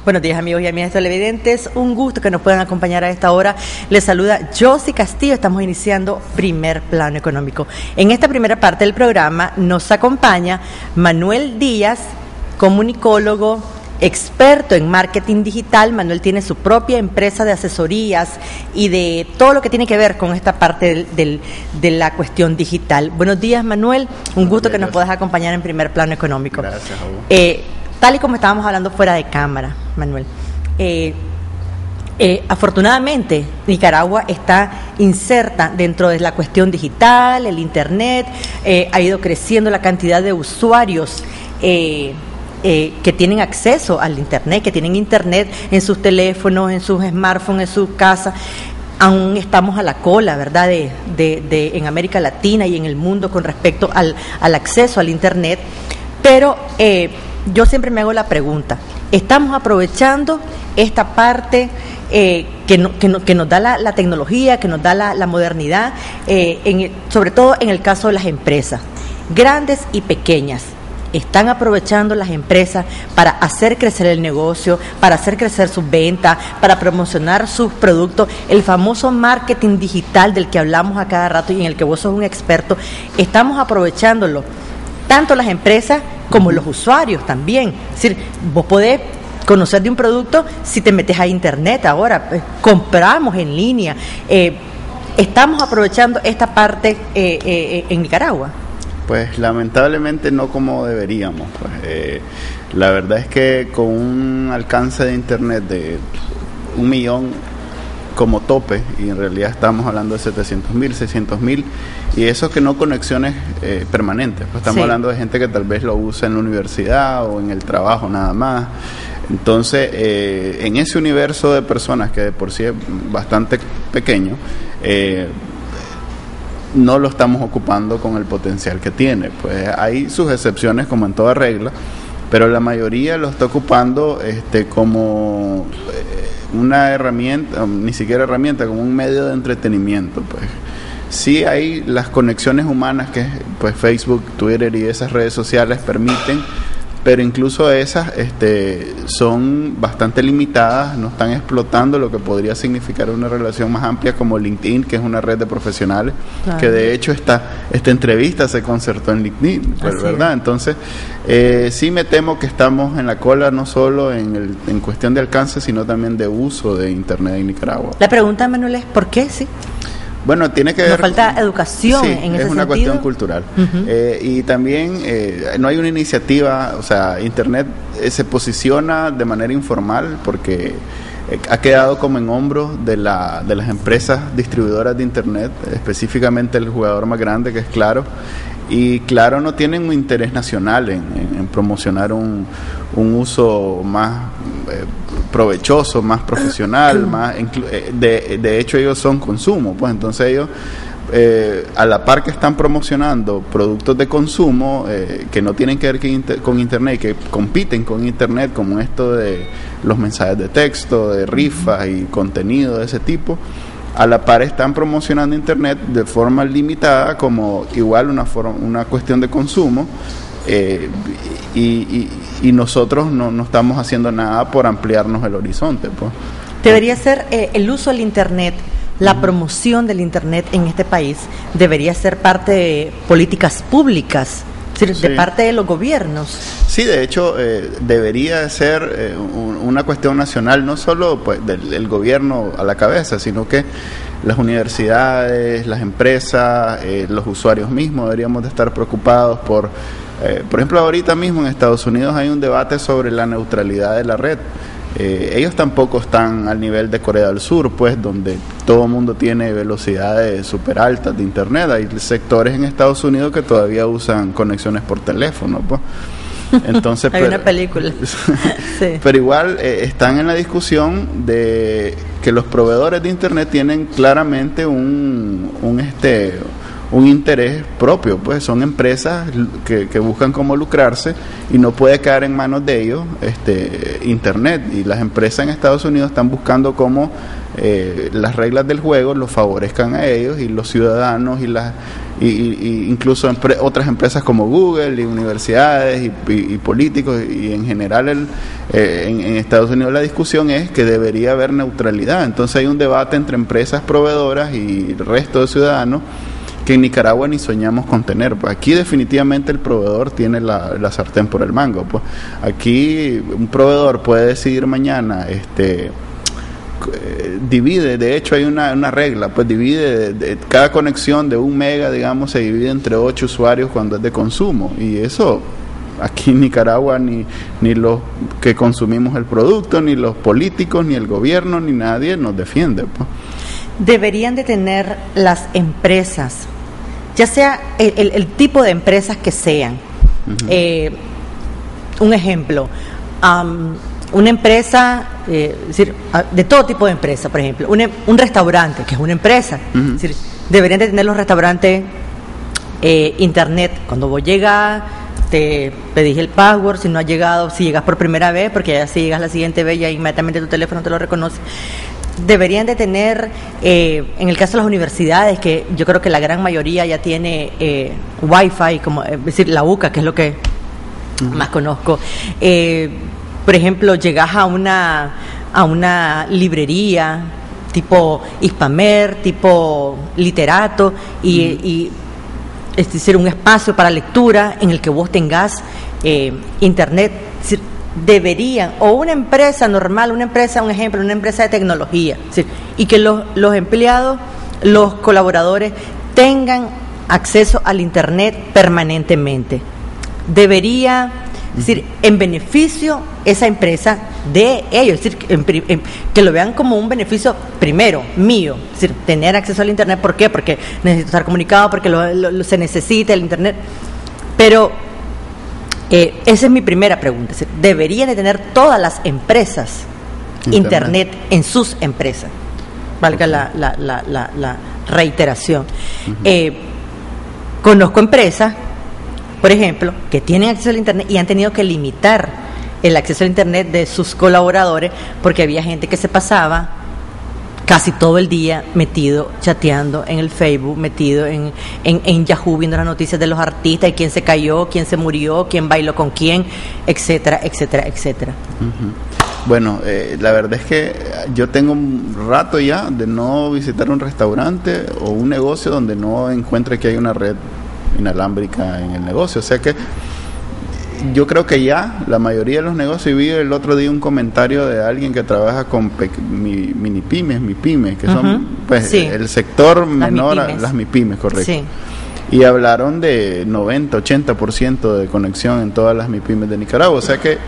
Buenos días, amigos y amigas televidentes, un gusto que nos puedan acompañar a esta hora. Les saluda Josie Castillo. Estamos iniciando Primer Plano Económico. En esta primera parte del programa nos acompaña Manuel Díaz, comunicólogo, experto en marketing digital. Manuel tiene su propia empresa de asesorías y de todo lo que tiene que ver con esta parte de la cuestión digital. Buenos días, Manuel, un gusto que nos puedas acompañar en Primer Plano Económico. Gracias, Hugo. Tal y como estábamos hablando fuera de cámara, Manuel, afortunadamente Nicaragua está inserta dentro de la cuestión digital, el Internet, ha ido creciendo la cantidad de usuarios que tienen acceso al Internet, que tienen Internet en sus teléfonos, en sus smartphones, en sus casas. Aún estamos a la cola, ¿verdad?, en América Latina y en el mundo con respecto al acceso al Internet, pero yo siempre me hago la pregunta, ¿estamos aprovechando esta parte que nos da la tecnología, que nos da la modernidad, sobre todo en el caso de las empresas, grandes y pequeñas? ¿Están aprovechando las empresas para hacer crecer el negocio, para hacer crecer sus ventas, para promocionar sus productos? El famoso marketing digital del que hablamos a cada rato y en el que vos sos un experto, ¿estamos aprovechándolo? Tanto las empresas como los usuarios también. Es decir, vos podés conocer de un producto si te metes a Internet ahora, compramos en línea. ¿Estamos aprovechando esta parte en Nicaragua? Pues lamentablemente no como deberíamos. La verdad es que con un alcance de Internet de 1 millón como tope, y en realidad estamos hablando de 700,000, 600,000, y eso que no conexiones permanentes, pues estamos hablando de gente que tal vez lo usa en la universidad o en el trabajo nada más. Entonces, en ese universo de personas que de por sí es bastante pequeño, no lo estamos ocupando con el potencial que tiene. Pues hay sus excepciones como en toda regla, pero la mayoría lo está ocupando como una herramienta, ni siquiera herramienta, como un medio de entretenimiento. Pues sí hay las conexiones humanas que pues Facebook, Twitter y esas redes sociales permiten, pero incluso esas son bastante limitadas, no están explotando lo que podría significar una relación más amplia como LinkedIn, que es una red de profesionales, claro, que de hecho esta entrevista se concertó en LinkedIn, pues, ¿verdad? Entonces, sí me temo que estamos en la cola no solo en cuestión de alcance, sino también de uso de Internet en Nicaragua. La pregunta, Manuel, es ¿por qué? Sí. Bueno, tiene que ver... Nos falta educación en ese sentido. Es una cuestión cultural. Y también no hay una iniciativa, o sea, Internet se posiciona de manera informal porque ha quedado como en hombros de las empresas distribuidoras de Internet, específicamente el jugador más grande que es Claro. Y Claro no tienen un interés nacional en promocionar un uso más provechoso, más profesional, más de hecho ellos son consumo, pues entonces ellos a la par que están promocionando productos de consumo que no tienen que ver con Internet, que compiten con Internet, como esto de los mensajes de texto, de rifas y contenido de ese tipo, a la par están promocionando Internet de forma limitada como igual una cuestión de consumo, y nosotros no estamos haciendo nada por ampliarnos el horizonte, pues. Debería ser el uso del Internet, la promoción del Internet en este país, debería ser parte de políticas públicas, de parte de los gobiernos. Sí, de hecho, debería ser una cuestión nacional, no solo pues del gobierno a la cabeza, sino que las universidades, las empresas, los usuarios mismos deberíamos de estar preocupados por ejemplo, ahorita mismo en Estados Unidos hay un debate sobre la neutralidad de la red. Ellos tampoco están al nivel de Corea del Sur, pues, donde todo el mundo tiene velocidades súper altas de Internet. Hay sectores en Estados Unidos que todavía usan conexiones por teléfono, pues. Entonces, hay una película. Sí. Pero igual están en la discusión de que los proveedores de Internet tienen claramente un un interés propio, pues son empresas que buscan cómo lucrarse y no puede quedar en manos de ellos Internet, y las empresas en Estados Unidos están buscando cómo las reglas del juego los favorezcan a ellos, y los ciudadanos y incluso otras empresas como Google y universidades y políticos, y en general en Estados Unidos la discusión es que debería haber neutralidad. Entonces hay un debate entre empresas proveedoras y el resto de ciudadanos que en Nicaragua ni soñamos con tener. Pues aquí definitivamente el proveedor tiene la sartén por el mango. Pues aquí un proveedor puede decidir mañana divide, de hecho hay una regla, pues divide cada conexión de 1 mega, digamos, se divide entre 8 usuarios cuando es de consumo, y eso aquí en Nicaragua ni los que consumimos el producto, ni los políticos, ni el gobierno, ni nadie nos defiende, pues. Deberían de tener las empresas, ya sea el tipo de empresas que sean. Un ejemplo, una empresa, es decir, de todo tipo de empresa, por ejemplo, un restaurante, que es una empresa, es decir, deberían de tener los restaurantes internet. Cuando vos llegas, te pedís el password, si no has llegado, si llegas por primera vez, porque ya si llegas la siguiente vez ya inmediatamente tu teléfono te lo reconoce. Deberían de tener, en el caso de las universidades, que yo creo que la gran mayoría ya tiene Wi-Fi, como, es decir, la UCA, que es lo que más conozco. Por ejemplo, llegas a una librería tipo Hispamer, tipo Literato, y es decir, un espacio para lectura en el que vos tengas internet. Es decir, deberían, o una empresa normal, un ejemplo, una empresa de tecnología, es decir, y que los empleados, los colaboradores tengan acceso al internet permanentemente. Debería, es decir, en beneficio esa empresa de ellos, es decir, que lo vean como un beneficio primero mío, es decir, tener acceso al internet. ¿Por qué? Porque necesito estar comunicado, porque se necesita el internet. Pero esa es mi primera pregunta, es decir, deberían de tener todas las empresas internet en sus empresas, valga la reiteración. Conozco empresas, por ejemplo, que tienen acceso al internet y han tenido que limitar el acceso al internet de sus colaboradores porque había gente que se pasaba casi todo el día metido chateando en el Facebook, metido en Yahoo, viendo las noticias de los artistas y quién se cayó, quién se murió, quién bailó con quién, etcétera, etcétera, etcétera. Bueno, la verdad es que yo tengo un rato ya de no visitar un restaurante o un negocio donde no encuentre que hay una red inalámbrica en el negocio. O sea que yo creo que ya la mayoría de los negocios, y vi el otro día un comentario de alguien que trabaja con mini pymes, que son pues sí, el sector menor a las MIPYMES, correcto. Sí. Y hablaron de 90-80% de conexión en todas las MIPYMES de Nicaragua. O sea que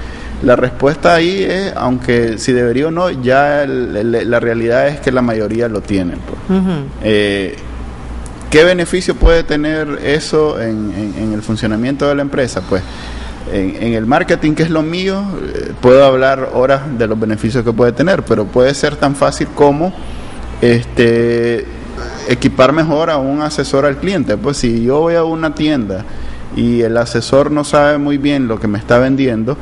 la respuesta ahí es, aunque si debería o no, ya la realidad es que la mayoría lo tienen, pues. ¿Qué beneficio puede tener eso en el funcionamiento de la empresa? Pues en el marketing, que es lo mío, puedo hablar horas de los beneficios que puede tener, pero puede ser tan fácil como equipar mejor a un asesor al cliente. Pues si yo voy a una tienda y el asesor no sabe muy bien lo que me está vendiendo,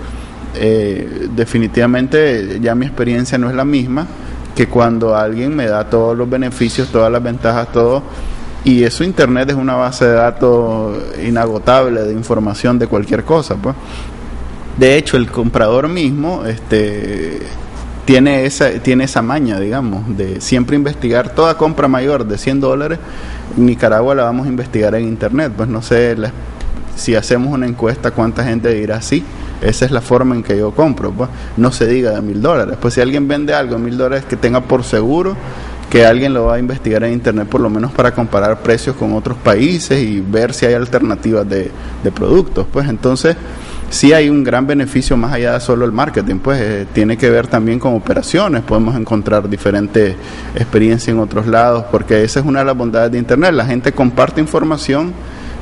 definitivamente ya mi experiencia no es la misma que cuando alguien me da todos los beneficios, todas las ventajas, todo. Y eso, internet es una base de datos inagotable de información de cualquier cosa, pues. De hecho, el comprador mismo tiene esa maña, digamos, de siempre investigar toda compra mayor de $100. En Nicaragua la vamos a investigar en internet. Pues no sé, si hacemos una encuesta, cuánta gente dirá sí, esa es la forma en que yo compro, pues. No se diga de $1,000. Pues si alguien vende algo en $1,000, que tenga por seguro que alguien lo va a investigar en internet, por lo menos para comparar precios con otros países y ver si hay alternativas de productos. Pues entonces sí hay un gran beneficio más allá de solo el marketing, pues tiene que ver también con operaciones. Podemos encontrar diferentes experiencias en otros lados, porque esa es una de las bondades de internet. La gente comparte información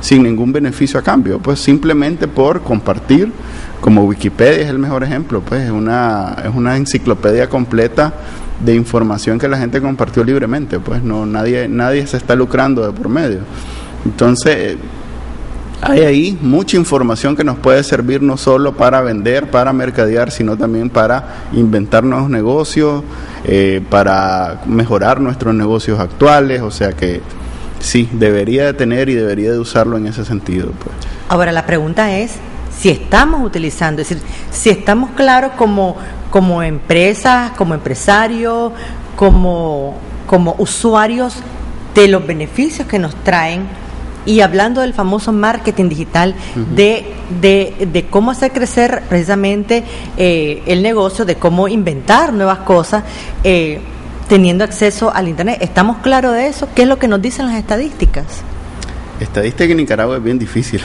sin ningún beneficio a cambio, pues simplemente por compartir. Como Wikipedia es el mejor ejemplo, pues es una enciclopedia completa de información que la gente compartió libremente, pues no nadie se está lucrando de por medio. Entonces, hay ahí mucha información que nos puede servir no solo para vender, para mercadear, sino también para inventar nuevos negocios, para mejorar nuestros negocios actuales. O sea que sí, debería de tener y debería de usarlo en ese sentido, pues. Ahora, la pregunta es si estamos utilizando, es decir, si estamos claros como empresas, como empresarios, como usuarios de los beneficios que nos traen. Y hablando del famoso marketing digital, de cómo hacer crecer precisamente el negocio, de cómo inventar nuevas cosas, teniendo acceso al Internet. ¿Estamos claros de eso? ¿Qué es lo que nos dicen las estadísticas? Estadística en Nicaragua es bien difícil.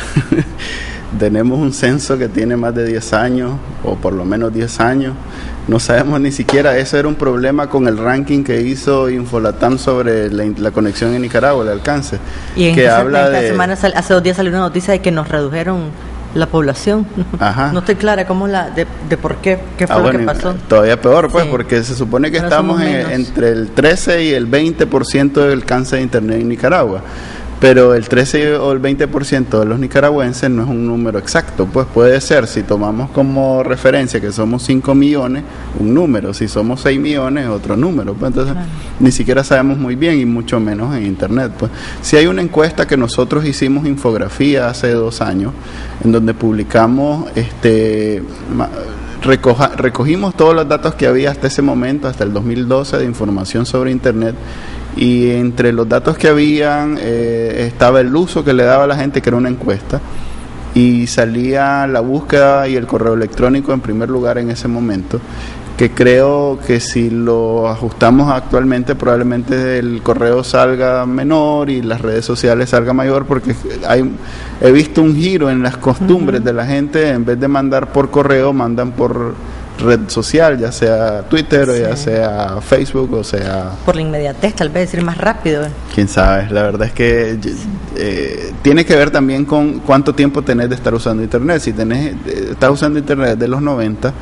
Tenemos un censo que tiene más de 10 años, o por lo menos 10 años. No sabemos ni siquiera, eso era un problema con el ranking que hizo Infolatam sobre la conexión en Nicaragua, el alcance. Y en que esta habla de... semana, hace 2 días salió una noticia de que nos redujeron la población. Ajá. No estoy clara cómo de por qué fue lo que pasó. Todavía peor, pues, sí. Porque se supone que ahora estamos entre el 13 y el 20% del alcance de Internet en Nicaragua. Pero el 13 o el 20% de los nicaragüenses no es un número exacto, pues puede ser, si tomamos como referencia que somos 5 millones, un número, si somos 6 millones, otro número, pues entonces claro, ni siquiera sabemos muy bien y mucho menos en Internet, pues. Si hay una encuesta que nosotros hicimos infografía hace 2 años, en donde publicamos, recogimos todos los datos que había hasta ese momento, hasta el 2012, de información sobre Internet. Y entre los datos que habían estaba el uso que le daba a la gente, que era una encuesta, y salía la búsqueda y el correo electrónico en primer lugar en ese momento, que creo que si lo ajustamos actualmente probablemente el correo salga menor y las redes sociales salga mayor, porque he visto un giro en las costumbres de la gente. En vez de mandar por correo, mandan por red social, ya sea Twitter, sí, o ya sea Facebook, o sea... Por la inmediatez, tal vez decir más rápido. Quién sabe, la verdad es que tiene que ver también con cuánto tiempo tenés de estar usando Internet. Si estás usando Internet desde los 90,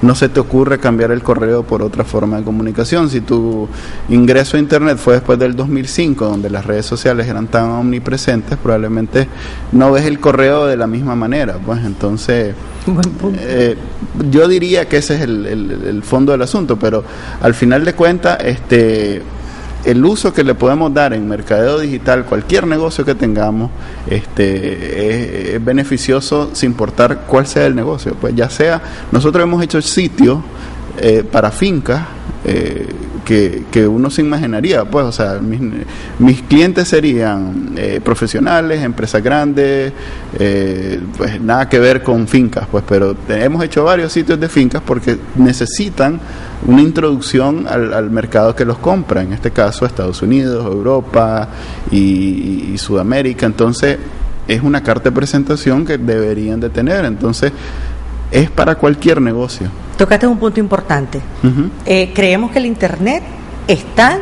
no se te ocurre cambiar el correo por otra forma de comunicación. Si tu ingreso a Internet fue después del 2005, donde las redes sociales eran tan omnipresentes, probablemente no ves el correo de la misma manera, pues entonces... yo diría que ese es el fondo del asunto, pero al final de cuentas el uso que le podemos dar en mercadeo digital, cualquier negocio que tengamos, es beneficioso sin importar cuál sea el negocio. Pues ya sea, nosotros hemos hecho sitios para fincas que uno se imaginaría, pues, o sea, mis clientes serían profesionales, empresas grandes, pues nada que ver con fincas, pues, pero hemos hecho varios sitios de fincas porque necesitan una introducción al mercado que los compra, en este caso Estados Unidos, Europa y Sudamérica. Entonces es una carta de presentación que deberían de tener. Entonces es para cualquier negocio. Tocaste un punto importante. Creemos que el Internet está,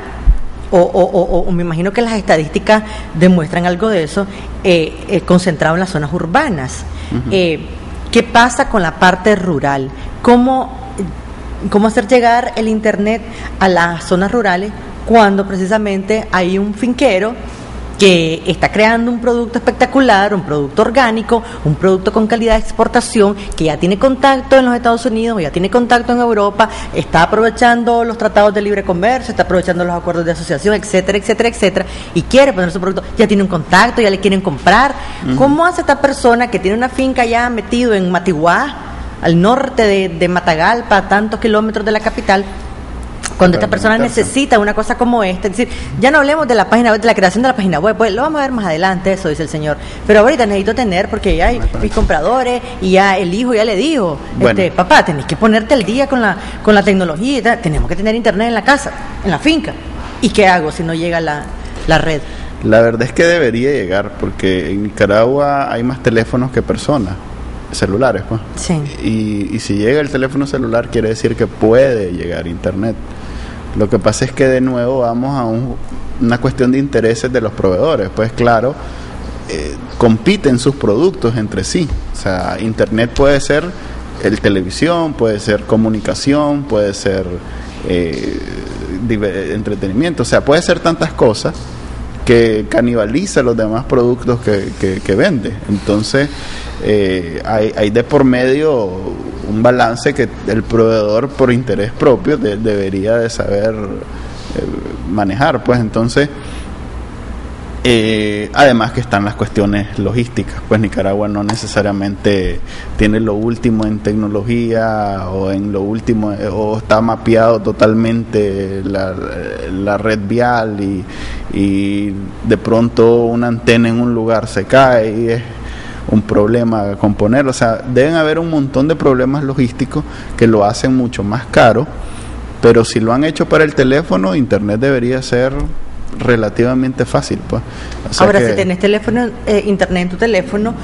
o me imagino que las estadísticas demuestran algo de eso, concentrado en las zonas urbanas. ¿Qué pasa con la parte rural? ¿Cómo hacer llegar el Internet a las zonas rurales cuando precisamente hay un finquero que está creando un producto espectacular, un producto orgánico, un producto con calidad de exportación, que ya tiene contacto en los Estados Unidos, ya tiene contacto en Europa, está aprovechando los tratados de libre comercio, está aprovechando los acuerdos de asociación, etcétera, etcétera, etcétera, y quiere poner su producto, ya tiene un contacto, ya le quieren comprar? ¿Cómo hace esta persona que tiene una finca ya metido en Matiguá, al norte de Matagalpa, a tantos kilómetros de la capital, cuando esta persona necesita una cosa como esta? Es decir, ya no hablemos de la página web, de la creación de la página web, pues lo vamos a ver más adelante, eso dice el señor, pero ahorita necesito tener, porque ya hay mis compradores y ya el hijo ya le dijo, papá, tenés que ponerte al día con la tecnología y tal. Tenemos que tener Internet en la casa, en la finca. ¿Y qué hago si no llega la red? La verdad es que debería llegar, porque en Nicaragua hay más teléfonos que personas, celulares, pues. Sí. Y si llega el teléfono celular, quiere decir que puede llegar Internet. Lo que pasa es que de nuevo vamos a una cuestión de intereses de los proveedores. Pues claro, compiten sus productos entre sí. O sea, Internet puede ser televisión, puede ser comunicación, puede ser entretenimiento. O sea, puede ser tantas cosas, que canibaliza los demás productos que vende. Entonces, hay de por medio un balance que el proveedor, por interés propio, debería de saber manejar. Pues entonces, además que están las cuestiones logísticas, pues Nicaragua no necesariamente tiene lo último en tecnología o en lo último, o está mapeado totalmente la red vial, y de pronto una antena en un lugar se cae y es un problema componer. O sea, deben haber un montón de problemas logísticos que lo hacen mucho más caro, pero si lo han hecho para el teléfono, internet debería ser relativamente fácil, pues. O sea, ahora, si tenés teléfono, internet en tu teléfono,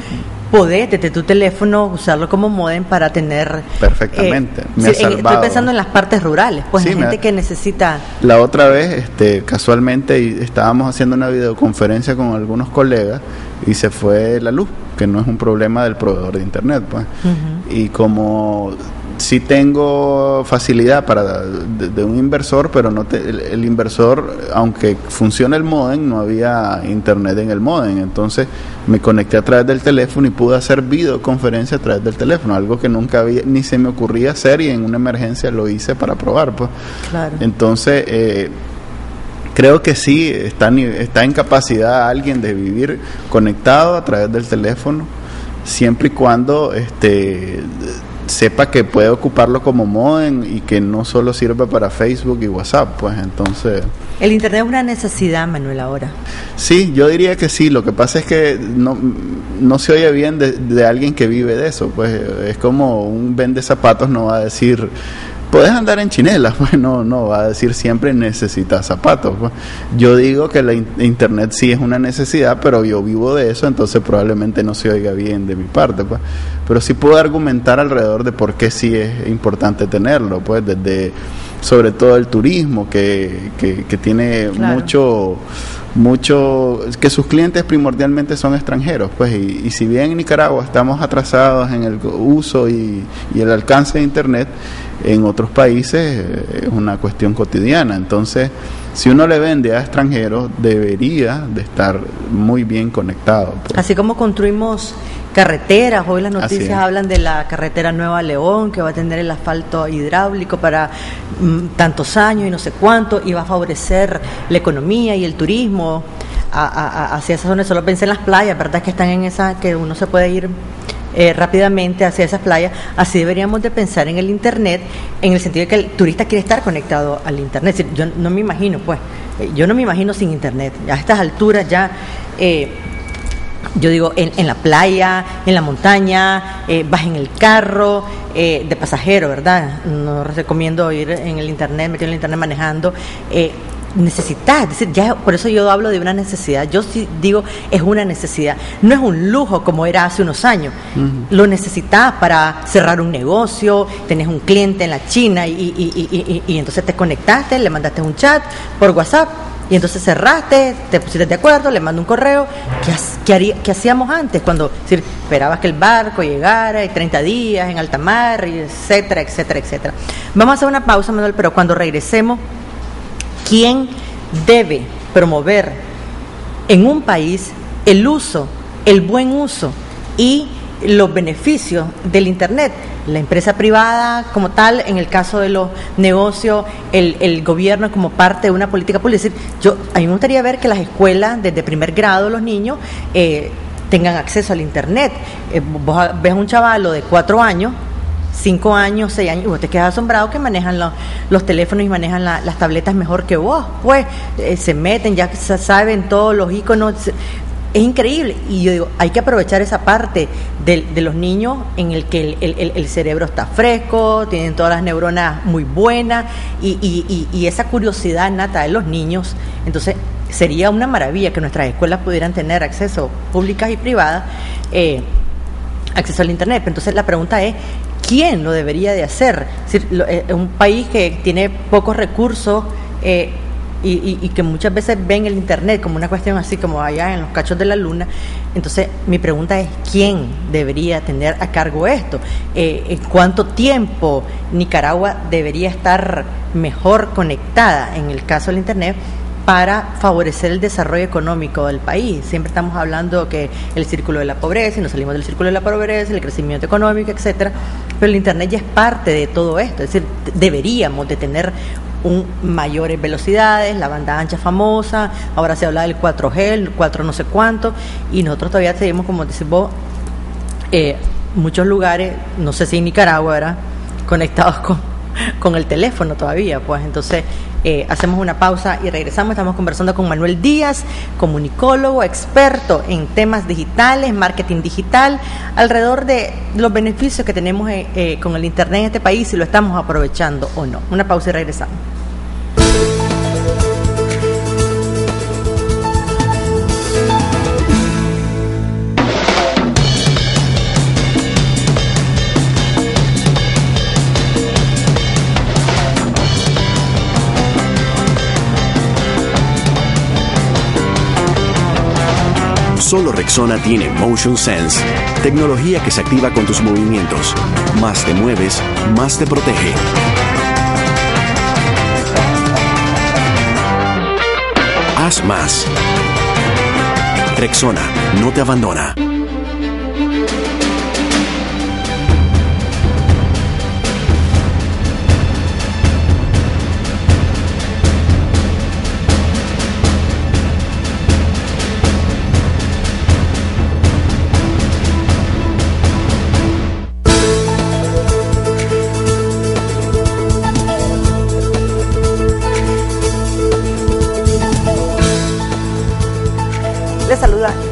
podés desde tu teléfono usarlo como módem para tener... Perfectamente, estoy pensando en las partes rurales, pues, sí, hay gente que necesita... La otra vez, casualmente, estábamos haciendo una videoconferencia con algunos colegas y se fue la luz, que no es un problema del proveedor de internet, pues. Y como... sí tengo facilidad de un inversor, pero el inversor, aunque funciona el módem, no había internet en el módem. Entonces me conecté a través del teléfono y pude hacer videoconferencia a través del teléfono, algo que nunca había, ni se me ocurría hacer, y en una emergencia lo hice para probar, pues. Claro. Entonces, creo que sí, está en capacidad alguien de vivir conectado a través del teléfono, siempre y cuando sepa que puede ocuparlo como módem y que no solo sirve para Facebook y WhatsApp, pues. Entonces, el internet es una necesidad, Manuel, ahora. Sí, yo diría que sí. Lo que pasa es que no se oye bien de alguien que vive de eso, pues. Es como un vende zapatos no va a decir puedes andar en chinelas, pues no va a decir siempre necesitas zapatos, pues. Yo digo que la internet sí es una necesidad, pero yo vivo de eso, entonces probablemente no se oiga bien de mi parte, pues. Pero sí puedo argumentar alrededor de por qué sí es importante tenerlo, pues, desde sobre todo el turismo que tiene claro. mucho que sus clientes primordialmente son extranjeros, pues, y si bien en Nicaragua estamos atrasados en el uso y el alcance de internet, en otros países es una cuestión cotidiana. Entonces, si uno le vende a extranjeros, debería de estar muy bien conectado, pues. Así como construimos carreteras, hoy las noticias hablan de la carretera Nueva León, que va a tener el asfalto hidráulico para tantos años y no sé cuánto, y va a favorecer la economía y el turismo hacia esas zonas. Solo pensé en las playas, ¿verdad? Que están en esa, que uno se puede ir rápidamente hacia esas playas. Así deberíamos de pensar en el internet, en el sentido de que el turista quiere estar conectado al internet. Es decir, yo no me imagino, pues, yo no me imagino sin internet. A estas alturas ya, yo digo, en la playa, en la montaña, vas en el carro de pasajero, ¿verdad? No recomiendo ir en el internet, metido en el internet manejando. Necesitas, es decir, ya por eso yo hablo de una necesidad. Yo sí digo, es una necesidad, no es un lujo como era hace unos años. Lo necesitas para cerrar un negocio, tenés un cliente en la China y entonces te conectaste, le mandaste un chat por WhatsApp y entonces cerraste, te pusiste de acuerdo, le mando un correo. ¿Qué hacíamos antes? Cuando, es decir, esperabas que el barco llegara y 30 días en alta mar, etcétera, etcétera, etcétera. Vamos a hacer una pausa, Manuel, pero cuando regresemos, ¿quién debe promover en un país el uso, el buen uso y los beneficios del internet? La empresa privada como tal, en el caso de los negocios, el gobierno como parte de una política pública. Es decir, a mí me gustaría ver que las escuelas, desde primer grado, los niños tengan acceso al internet. Vos ves a un chavalo de 4 años, 5 años, 6 años, y vos te quedas asombrado que manejan los teléfonos y manejan las tabletas mejor que vos, pues se meten, ya saben todos los iconos. Es increíble, y yo digo, hay que aprovechar esa parte de los niños en el que el cerebro está fresco, tienen todas las neuronas muy buenas, y esa curiosidad nata de los niños. Entonces sería una maravilla que nuestras escuelas pudieran tener acceso, públicas y privadas, acceso al internet. Entonces la pregunta es, ¿quién lo debería de hacer? Es decir, un país que tiene pocos recursos y que muchas veces ven el internet como una cuestión así como allá en los cachos de la luna. Entonces mi pregunta es, ¿quién debería tener a cargo esto? ¿En cuánto tiempo Nicaragua debería estar mejor conectada en el caso del internet para favorecer el desarrollo económico del país. Siempre estamos hablando que el círculo de la pobreza, y nos salimos del círculo de la pobreza, el crecimiento económico, etcétera, pero el Internet ya es parte de todo esto, es decir, deberíamos de tener mayores velocidades, la banda ancha famosa, ahora se habla del 4G, el 4 no sé cuánto, y nosotros todavía tenemos, como decís vos, muchos lugares, no sé si en Nicaragua, ¿verdad?, conectados con el teléfono todavía, pues entonces hacemos una pausa y regresamos. Estamos conversando con Manuel Díaz, comunicólogo, experto en temas digitales, marketing digital, alrededor de los beneficios que tenemos con el Internet en este país, si lo estamos aprovechando o no. Una pausa y regresamos. Solo Rexona tiene Motion Sense, tecnología que se activa con tus movimientos. Más te mueves, más te protege. Haz más. Rexona no te abandona.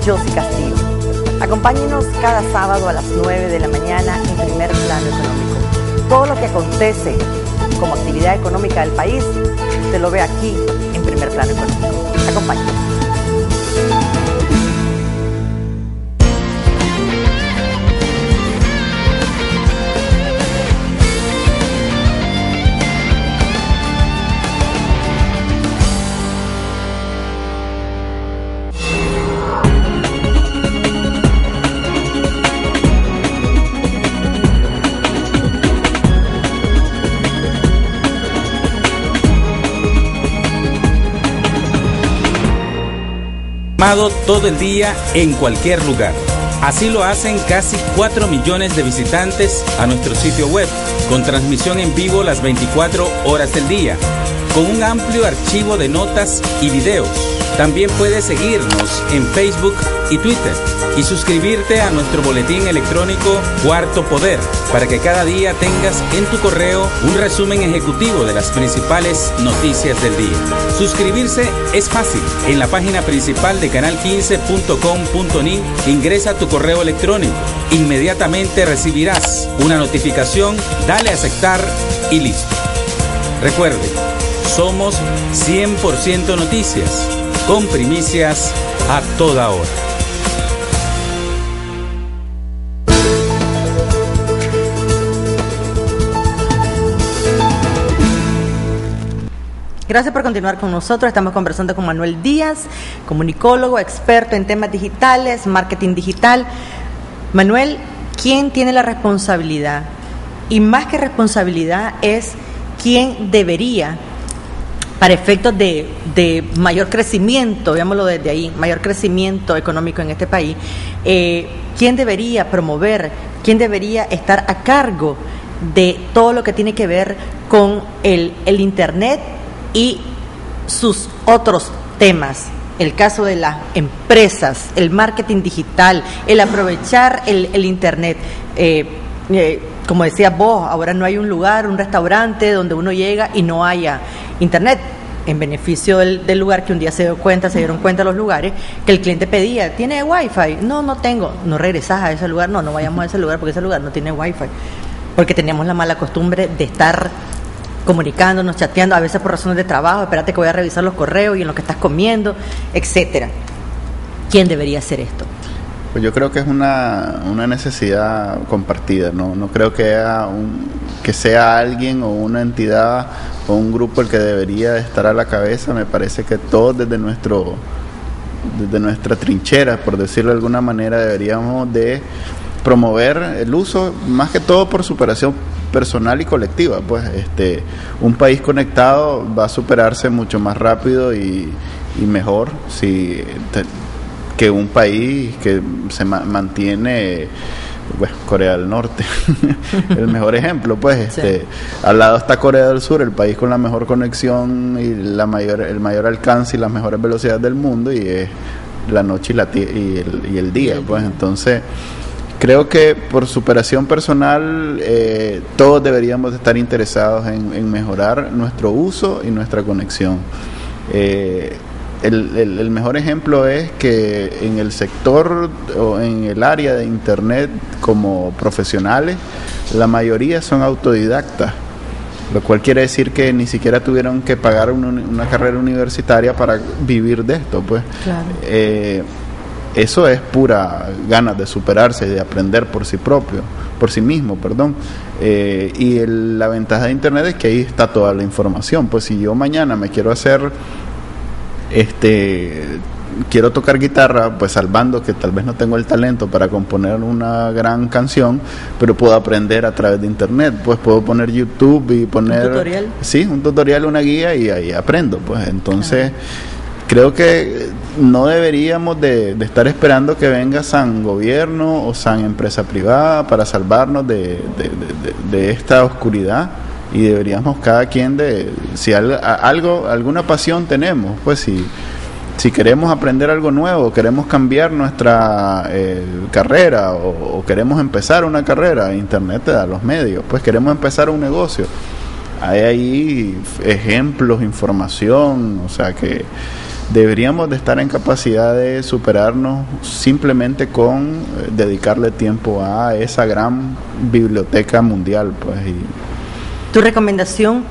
Josie Castillo. Acompáñenos cada sábado a las 9 de la mañana en Primer Plano Económico. Todo lo que acontece como actividad económica del país, se lo ve aquí en Primer Plano Económico. Acompáñenos. Todo el día en cualquier lugar. Así lo hacen casi 4 millones de visitantes a nuestro sitio web, con transmisión en vivo las 24 horas del día, con un amplio archivo de notas y videos. También puedes seguirnos en Facebook y Twitter y suscribirte a nuestro boletín electrónico Cuarto Poder para que cada día tengas en tu correo un resumen ejecutivo de las principales noticias del día. Suscribirse es fácil. En la página principal de canal15.com.ni ingresa tu correo electrónico. Inmediatamente recibirás una notificación, dale a aceptar y listo. Recuerde, somos 100% noticias, con primicias a toda hora. Gracias por continuar con nosotros. Estamos conversando con Manuel Díaz, comunicólogo, experto en temas digitales, marketing digital. Manuel, ¿quién tiene la responsabilidad? Y más que responsabilidad es quién debería, para efectos de mayor crecimiento, veámoslo desde ahí, mayor crecimiento económico en este país, quién debería promover, quién debería estar a cargo de todo lo que tiene que ver con el Internet y sus otros temas. El caso de las empresas, el marketing digital, el aprovechar el Internet. Como decías vos, ahora no hay un lugar, un restaurante donde uno llega y no haya Internet, en beneficio del lugar, que un día se dieron cuenta los lugares, que el cliente pedía, ¿tiene Wi-Fi? No tengo. No regresas a ese lugar, no vayamos a ese lugar porque ese lugar no tiene Wi-Fi. Porque teníamos la mala costumbre de estar comunicándonos, chateando, a veces por razones de trabajo, espérate que voy a revisar los correos y en lo que estás comiendo, etcétera. ¿Quién debería hacer esto? Pues yo creo que es una necesidad compartida, no creo que sea alguien o una entidad o un grupo el que debería estar a la cabeza. Me parece que todos desde nuestra trinchera, por decirlo de alguna manera, deberíamos de promover el uso, más que todo por superación personal y colectiva. Pues un país conectado va a superarse mucho más rápido y mejor que un país que se mantiene. Bueno, Corea del Norte, el mejor ejemplo, pues, al lado está Corea del Sur, el país con la mejor conexión y el mayor alcance y las mejores velocidades del mundo, y es la noche y el día, pues. Entonces, creo que por superación personal, todos deberíamos estar interesados en mejorar nuestro uso y nuestra conexión. El mejor ejemplo es que en el sector o en el área de Internet, como profesionales, la mayoría son autodidactas, lo cual quiere decir que ni siquiera tuvieron que pagar una carrera universitaria para vivir de esto, pues. Claro. Eso es pura ganas de superarse y de aprender por sí mismo. Y la ventaja de Internet es que ahí está toda la información. Pues si yo mañana me quiero quiero tocar guitarra, pues salvando que tal vez no tengo el talento para componer una gran canción, pero puedo aprender a través de Internet. Pues puedo poner YouTube y poner un tutorial. Sí, un tutorial, una guía, y ahí aprendo. Pues entonces creo que no deberíamos de estar esperando que venga San Gobierno o San Empresa privada para salvarnos de esta oscuridad. Y deberíamos cada quien si alguna pasión tenemos, pues si queremos aprender algo nuevo, queremos cambiar nuestra carrera o queremos empezar una carrera, Internet te da los medios, pues queremos empezar un negocio, hay ahí ejemplos, información, o sea que deberíamos de estar en capacidad de superarnos simplemente con dedicarle tiempo a esa gran biblioteca mundial, pues. Tu recomendación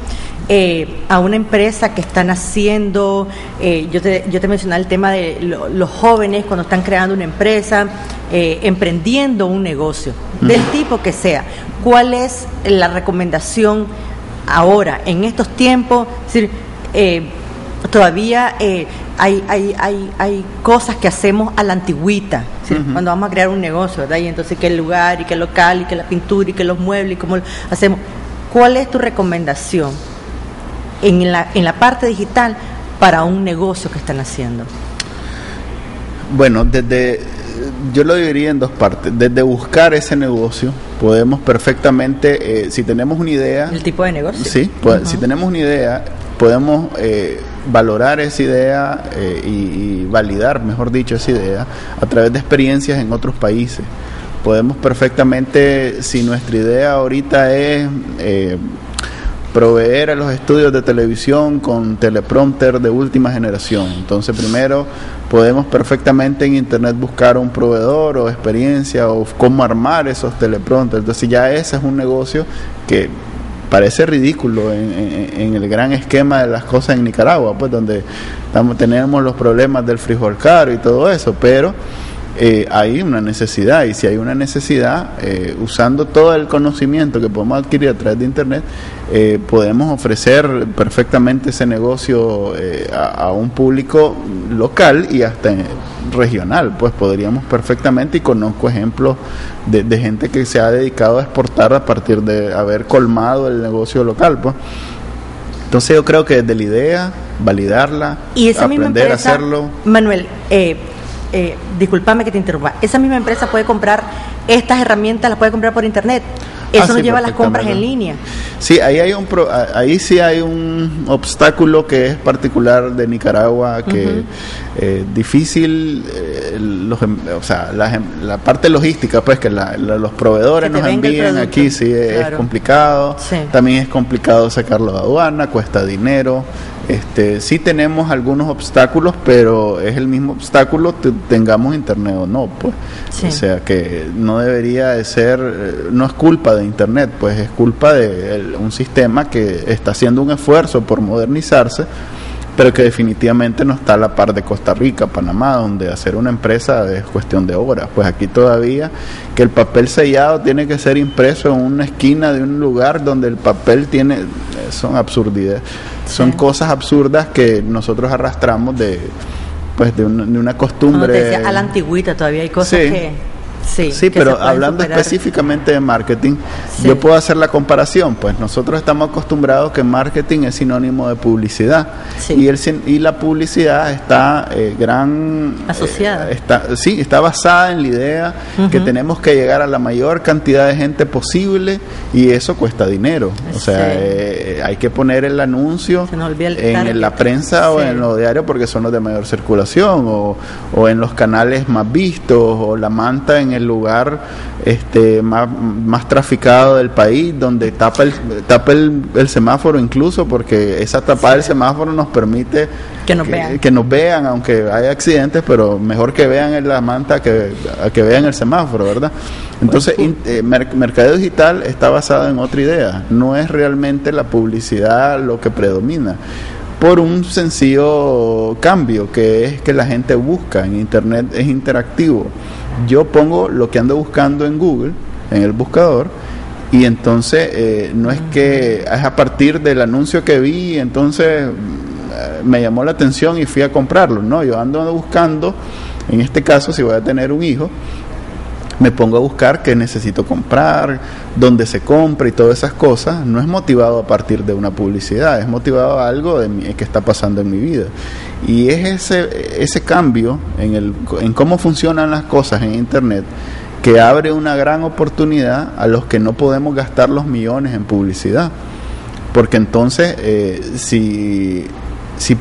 a una empresa que están haciendo, yo te mencionaba el tema de los jóvenes cuando están creando una empresa, emprendiendo un negocio, del tipo que sea. ¿Cuál es la recomendación ahora, en estos tiempos? Es decir, todavía hay cosas que hacemos a la antigüita, ¿sí? Cuando vamos a crear un negocio, ¿verdad? Y entonces que el lugar, y que el local, y que la pintura, y que los muebles, y cómo lo hacemos. ¿Cuál es tu recomendación en la parte digital para un negocio que están haciendo? Bueno, yo lo dividiría en dos partes. Desde buscar ese negocio, podemos perfectamente, si tenemos una idea... ¿El tipo de negocio? Sí, si tenemos una idea, podemos valorar esa idea y validar, mejor dicho, esa idea a través de experiencias en otros países. Podemos perfectamente, si nuestra idea ahorita es proveer a los estudios de televisión con teleprompter de última generación, entonces primero podemos perfectamente en Internet buscar un proveedor o experiencia o cómo armar esos teleprompters. Entonces ya ese es un negocio que parece ridículo en el gran esquema de las cosas en Nicaragua, pues donde tenemos los problemas del frijol caro y todo eso, pero hay una necesidad, y si hay una necesidad, usando todo el conocimiento que podemos adquirir a través de Internet, podemos ofrecer perfectamente ese negocio a un público local y hasta regional. Pues podríamos perfectamente, y conozco ejemplos de gente que se ha dedicado a exportar a partir de haber colmado el negocio local, pues. Entonces yo creo que desde la idea, validarla, y esa aprender empresa, a hacerlo. Manuel, discúlpame que te interrumpa, esa misma empresa puede comprar estas herramientas, las puede comprar por Internet. Eso nos lleva a las compras en línea. Sí, ahí sí hay un obstáculo que es particular de Nicaragua, que difícil, la parte logística, pues que los proveedores nos envíen aquí, sí, claro. Es complicado. Sí. También es complicado sacarlo de aduana, cuesta dinero. Sí tenemos algunos obstáculos, pero es el mismo obstáculo tengamos Internet o no, pues. Sí. O sea que no debería de ser, no es culpa de Internet, pues es culpa de un sistema que está haciendo un esfuerzo por modernizarse, pero que definitivamente no está a la par de Costa Rica, Panamá, donde hacer una empresa es cuestión de horas. Pues aquí todavía que el papel sellado tiene que ser impreso en una esquina de un lugar donde el papel son absurdidades, son cosas absurdas que nosotros arrastramos de una costumbre. Como te decía, a la antigüita todavía hay cosas que... Sí, pero hablando específicamente de marketing, yo puedo hacer la comparación. Pues nosotros estamos acostumbrados que marketing es sinónimo de publicidad. Y la publicidad está asociada. Está basada en la idea que tenemos que llegar a la mayor cantidad de gente posible, y eso cuesta dinero. O sea, hay que poner el anuncio en la prensa o en los diarios porque son los de mayor circulación, o en los canales más vistos, o la manta en el lugar más traficado del país, donde tapa el semáforo, incluso porque esa tapada del semáforo nos permite que nos vean, aunque haya accidentes, pero mejor que vean en la manta que vean el semáforo, ¿verdad? Entonces, mercadeo digital está basado en otra idea. No es realmente la publicidad lo que predomina, por un sencillo cambio, que es que la gente busca en Internet, es interactivo. Yo pongo lo que ando buscando en Google, en el buscador, y entonces no es que es a partir del anuncio que vi, entonces me llamó la atención y fui a comprarlo. No, yo ando buscando, en este caso, si voy a tener un hijo, me pongo a buscar qué necesito comprar, dónde se compra y todas esas cosas. No es motivado a partir de una publicidad, es motivado a algo que está pasando en mi vida. Y es ese cambio en cómo funcionan las cosas en Internet que abre una gran oportunidad a los que no podemos gastar los millones en publicidad. Porque entonces, si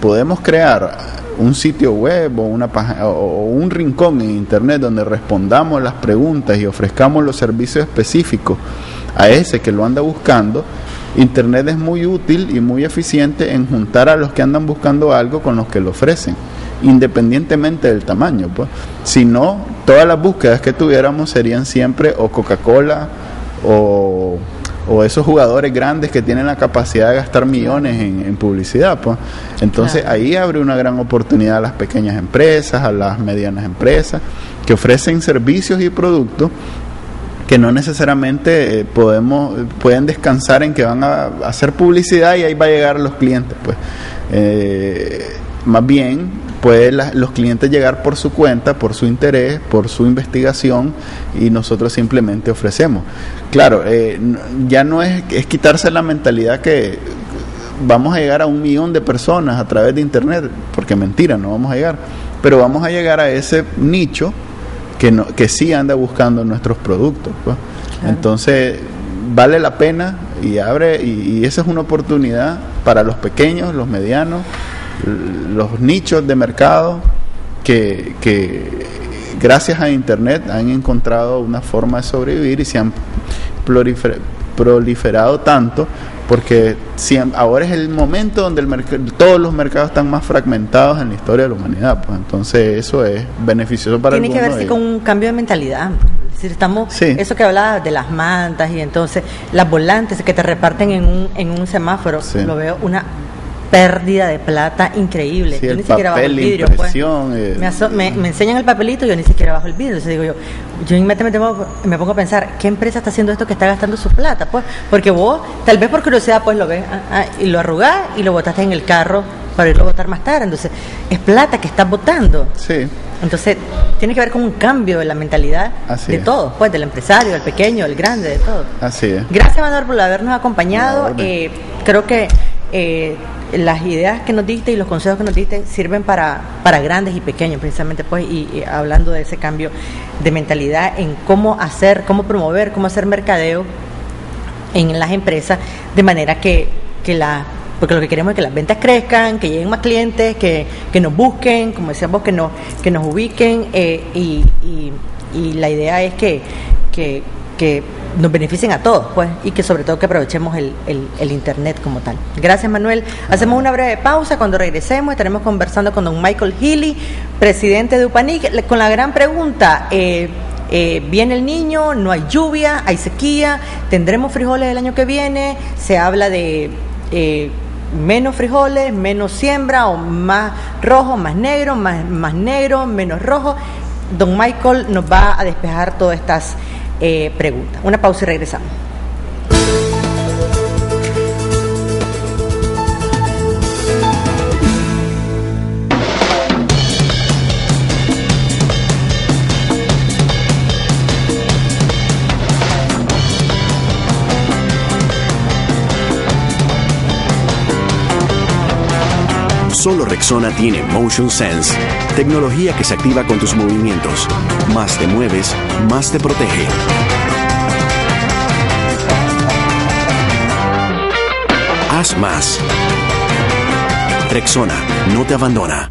podemos crear un sitio web o una página o un rincón en Internet donde respondamos las preguntas y ofrezcamos los servicios específicos a ese que lo anda buscando, Internet es muy útil y muy eficiente en juntar a los que andan buscando algo con los que lo ofrecen, independientemente del tamaño, pues. Si no, todas las búsquedas que tuviéramos serían siempre o Coca-Cola o esos jugadores grandes que tienen la capacidad de gastar millones en publicidad, pues. Entonces ahí abre una gran oportunidad a las pequeñas empresas, a las medianas empresas, que ofrecen servicios y productos que no necesariamente pueden descansar en que van a hacer publicidad y ahí va a llegar a los clientes, pues. Más bien pueden los clientes llegar por su cuenta, por su interés, por su investigación, y nosotros simplemente ofrecemos. Claro, ya no es quitarse la mentalidad que vamos a llegar a 1 millón de personas a través de Internet, porque mentira, no vamos a llegar, pero vamos a llegar a ese nicho que sí anda buscando nuestros productos, pues. Claro. Entonces vale la pena y esa es una oportunidad para los pequeños, los medianos, los nichos de mercado que gracias a Internet han encontrado una forma de sobrevivir y se han proliferado tanto, porque ahora es el momento donde todos los mercados están más fragmentados en la historia de la humanidad, pues. Entonces eso es beneficioso para el mundo. Tiene que verse con un cambio de mentalidad. Es decir, eso que hablaba de las mantas y entonces las volantes que te reparten en un semáforo, lo veo una pérdida de plata increíble. Yo ni siquiera bajo el vidrio, pues. Me enseñan el papelito y yo ni siquiera bajo el vidrio. Entonces digo yo inmediatamente me pongo a pensar, ¿qué empresa está haciendo esto que está gastando su plata? Pues porque vos, tal vez por curiosidad, pues lo ves y lo arrugás y lo botaste en el carro para irlo a botar más tarde. Entonces es plata que estás botando. Sí. Entonces tiene que ver con un cambio de la mentalidad de todos, pues, del empresario, del pequeño, del grande, de todo. Así es. Gracias, Manuel, por habernos acompañado. Creo que las ideas que nos diste y los consejos que nos diste sirven para grandes y pequeños, precisamente, pues, y hablando de ese cambio de mentalidad en cómo promover, cómo hacer mercadeo en las empresas, de manera porque lo que queremos es que las ventas crezcan, que lleguen más clientes, que nos busquen, como decías vos, que nos ubiquen, y la idea es que nos beneficien a todos, pues, y que sobre todo que aprovechemos el Internet como tal. Gracias, Manuel. Hacemos una breve pausa. Cuando regresemos estaremos conversando con don Michael Healy, presidente de UPANIC, con la gran pregunta: viene el niño, no hay lluvia, hay sequía, tendremos frijoles el año que viene, se habla de menos frijoles, menos siembra, o más rojo, más negro, más negro, menos rojo. Don Michael nos va a despejar todas estas preguntas. Una pausa y regresamos. Solo Rexona tiene Motion Sense, tecnología que se activa con tus movimientos. Más te mueves, más te protege. Haz más. Rexona no te abandona.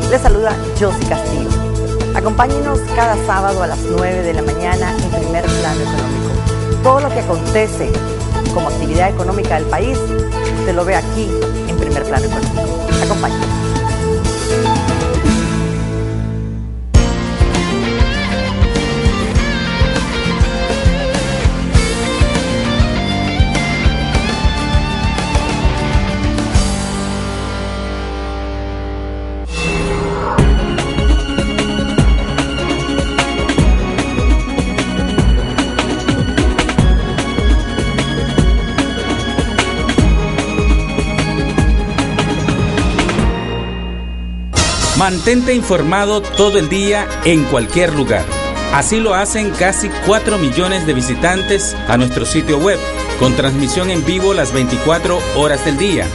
Les saluda Josie Castillo. Acompáñenos cada sábado a las 9 de la mañana en Primer Plano Económico. Todo lo que acontece como actividad económica del país, usted lo ve aquí en Primer Plano Económico. Acompáñenos. Mantente informado todo el día en cualquier lugar. Así lo hacen casi 4 millones de visitantes a nuestro sitio web, con transmisión en vivo las 24 horas del día,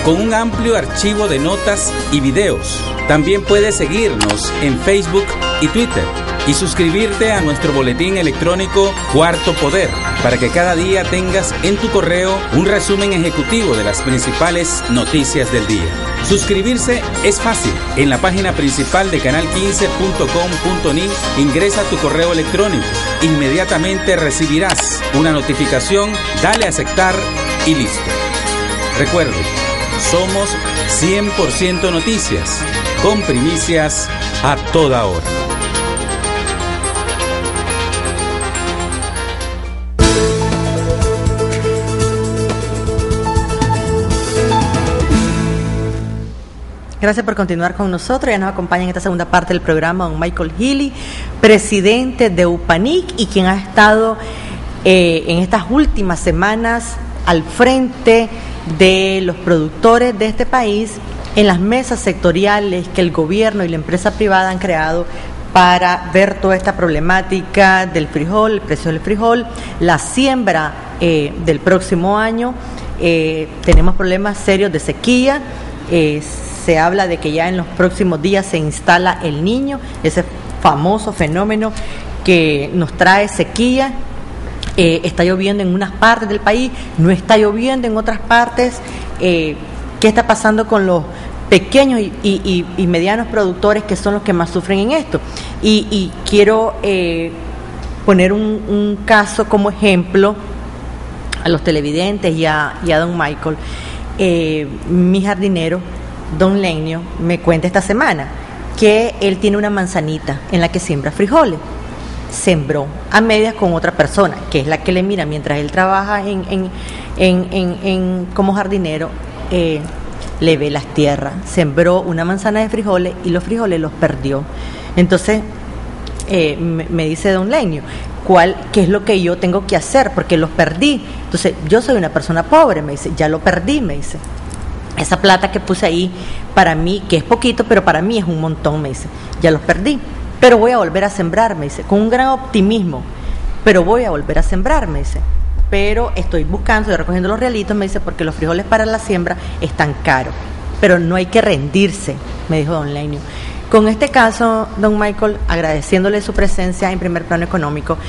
con un amplio archivo de notas y videos. También puedes seguirnos en Facebook y Twitter y suscribirte a nuestro boletín electrónico Cuarto Poder, para que cada día tengas en tu correo un resumen ejecutivo de las principales noticias del día. Suscribirse es fácil. En la página principal de canal15.com.ni ingresa tu correo electrónico. Inmediatamente recibirás una notificación, dale a aceptar y listo. Recuerde, somos 100% noticias, con primicias a toda hora. Gracias por continuar con nosotros. Ya nos acompaña en esta segunda parte del programa don Michael Healy, presidente de UPANIC y quien ha estado en estas últimas semanas al frente de los productores de este país en las mesas sectoriales que el gobierno y la empresa privada han creado para ver toda esta problemática del frijol, el precio del frijol, la siembra del próximo año. Tenemos problemas serios de sequía. Se habla de que ya en los próximos días se instala el Niño, ese famoso fenómeno que nos trae sequía. Está lloviendo en unas partes del país, no está lloviendo en otras partes. ¿Qué está pasando con los pequeños y medianos productores, que son los que más sufren en esto? Y quiero poner un caso como ejemplo a los televidentes y a don Michael. Mi jardinero, don Lenio, me cuenta esta semana que él tiene una manzanita en la que siembra frijoles. Sembró a medias con otra persona, que es la que le mira mientras él trabaja como jardinero, le ve las tierras. Sembró una manzana de frijoles y los frijoles los perdió. Entonces, me dice don Lenio, ¿qué es lo que yo tengo que hacer? Porque los perdí. Entonces, yo soy una persona pobre, me dice, ya lo perdí, me dice. Esa plata que puse ahí, para mí, que es poquito, pero para mí es un montón, me dice, ya los perdí. Pero voy a volver a sembrar, me dice, con un gran optimismo, pero voy a volver a sembrar, me dice. Pero estoy recogiendo los realitos, me dice, porque los frijoles para la siembra están caros. Pero no hay que rendirse, me dijo don Lenio. Con este caso, don Michael, agradeciéndole su presencia en Primer Plano Económico,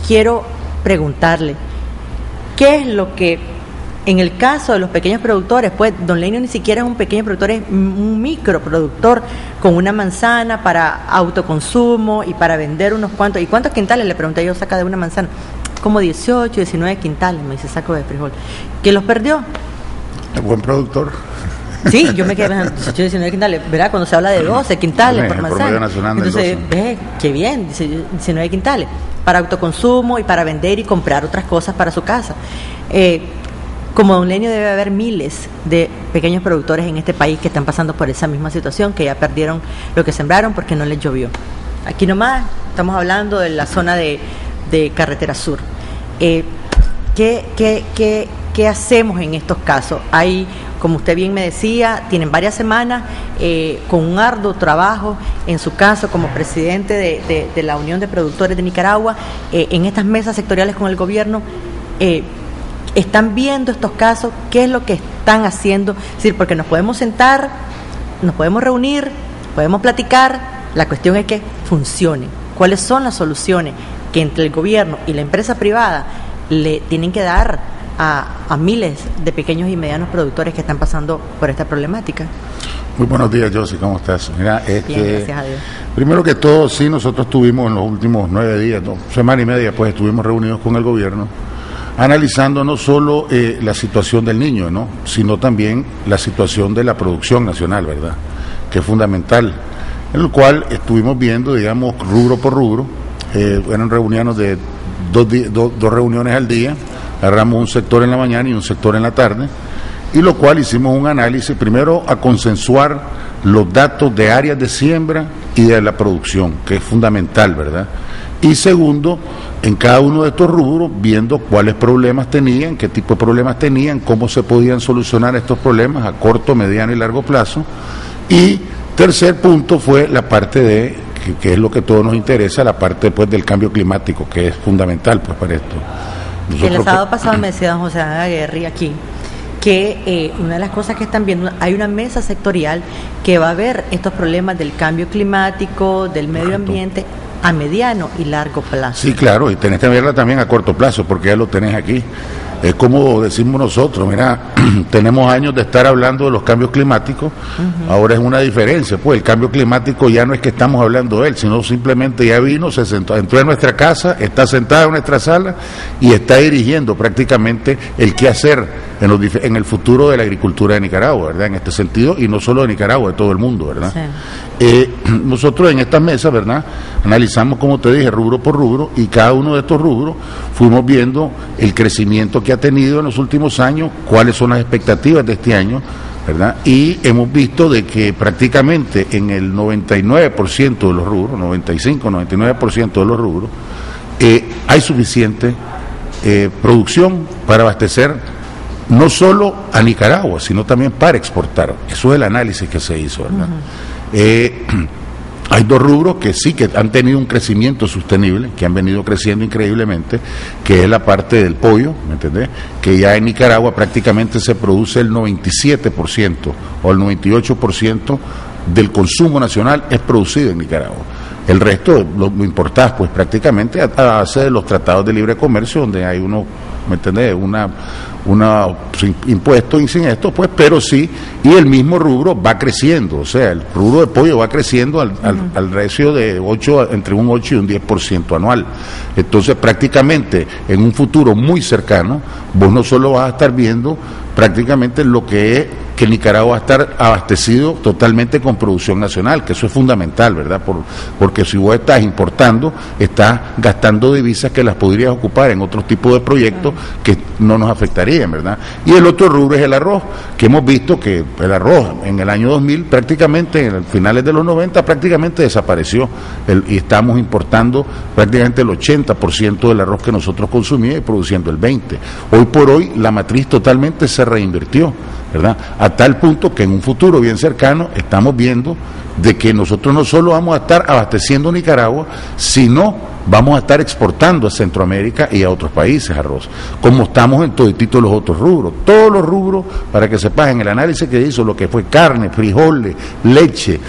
quiero preguntarle, ¿qué es lo que, en el caso de los pequeños productores, pues don Lenio ni siquiera es un pequeño productor, es un microproductor con una manzana para autoconsumo y para vender unos cuantos? ¿Y cuántos quintales? Le pregunté yo, saca de una manzana. Como 18, 19 quintales, me dice, saco de frijol. ¿Que los perdió? Es buen productor. Sí, yo me quedé pensando, 18, 19 quintales, ¿verdad? Cuando se habla de 12 quintales por manzana. Entonces, ve, qué bien, 19 quintales para autoconsumo y para vender y comprar otras cosas para su casa. como Don Lenio debe haber miles de pequeños productores en este país que están pasando por esa misma situación, que ya perdieron lo que sembraron porque no les llovió. Aquí nomás estamos hablando de la zona de Carretera Sur. ¿Qué hacemos en estos casos? Hay, como usted bien me decía, tienen varias semanas con un arduo trabajo, en su caso como presidente de la Unión de Productores de Nicaragua, en estas mesas sectoriales con el gobierno. ¿Están viendo estos casos? ¿Qué es lo que están haciendo? Es decir, porque nos podemos sentar, nos podemos reunir, podemos platicar, la cuestión es que funcione. ¿Cuáles son las soluciones que entre el gobierno y la empresa privada le tienen que dar a miles de pequeños y medianos productores que están pasando por esta problemática? Muy buenos días, Josie, ¿cómo estás? Mira, Bien, gracias a Dios. Primero que todo, sí, nosotros tuvimos en los últimos 9 días, semana y media, pues estuvimos reunidos con el gobierno, analizando no solo la situación del niño, ¿no?, sino también la situación de la producción nacional, ¿verdad?, que es fundamental, en el cual estuvimos viendo, digamos, rubro por rubro. Eran reuniones de dos reuniones al día, agarramos un sector en la mañana y un sector en la tarde, y lo cual hicimos un análisis, primero a consensuar los datos de áreas de siembra y de la producción, que es fundamental, ¿verdad?, y segundo, en cada uno de estos rubros, viendo cuáles problemas tenían, qué tipo de problemas tenían, cómo se podían solucionar estos problemas a corto, mediano y largo plazo. Y tercer punto fue la parte de, que es lo que a todos nos interesa, la parte pues del cambio climático, que es fundamental pues para esto. El sábado pasado me decía don José Aguirre aquí que una de las cosas que están viendo, hay una mesa sectorial que va a ver estos problemas del cambio climático, del medio ambiente, a mediano y largo plazo. Sí, claro, y tenés que verla también a corto plazo, porque ya lo tenés aquí. Es como decimos nosotros, mira, tenemos años de estar hablando de los cambios climáticos, ahora es una diferencia, pues el cambio climático ya no es que estamos hablando de él, sino simplemente ya vino, se sentó, entró en nuestra casa, está sentada en nuestra sala y está dirigiendo prácticamente el qué hacer en el futuro de la agricultura de Nicaragua, ¿verdad?, en este sentido, y no solo de Nicaragua, de todo el mundo, ¿verdad? Sí. Nosotros en estas mesas, ¿verdad?, analizamos, como te dije, rubro por rubro, y cada uno de estos rubros fuimos viendo el crecimiento que ha tenido en los últimos años, cuáles son las expectativas de este año, ¿verdad?, y hemos visto de que prácticamente en el 99% de los rubros, 95-99% de los rubros, hay suficiente producción para abastecer no solo a Nicaragua, sino también para exportar. Eso es el análisis que se hizo, ¿verdad? Hay dos rubros que sí que han tenido un crecimiento sostenible, que han venido creciendo increíblemente, que es la parte del pollo, ¿me entendés?, que ya en Nicaragua prácticamente se produce el 97% o el 98% del consumo nacional es producido en Nicaragua. El resto lo importás pues prácticamente a base de los tratados de libre comercio, donde hay uno, ¿me entendés?, una impuesto y sin esto, pues, pero sí, y el mismo rubro va creciendo, o sea, el rubro de pollo va creciendo al recio de entre un 8 y un 10% anual. Entonces, prácticamente, en un futuro muy cercano, vos no solo vas a estar viendo prácticamente lo que es que Nicaragua va a estar abastecido totalmente con producción nacional, que eso es fundamental, ¿verdad? Porque si vos estás importando, estás gastando divisas que las podrías ocupar en otros tipos de proyectos que no nos afectarían, ¿verdad? Y el otro rubro es el arroz, que hemos visto que el arroz en el año 2000 prácticamente, en finales de los 90, prácticamente desapareció, y estamos importando prácticamente el 80% del arroz que nosotros consumíamos y produciendo el 20%. Hoy por hoy la matriz totalmente se reinvirtió, ¿verdad?, a tal punto que en un futuro bien cercano estamos viendo de que nosotros no solo vamos a estar abasteciendo Nicaragua, sino vamos a estar exportando a Centroamérica y a otros países arroz, como estamos en todititos los otros rubros. Todos los rubros, para que sepas, en el análisis que hizo, lo que fue carne, frijoles, leche,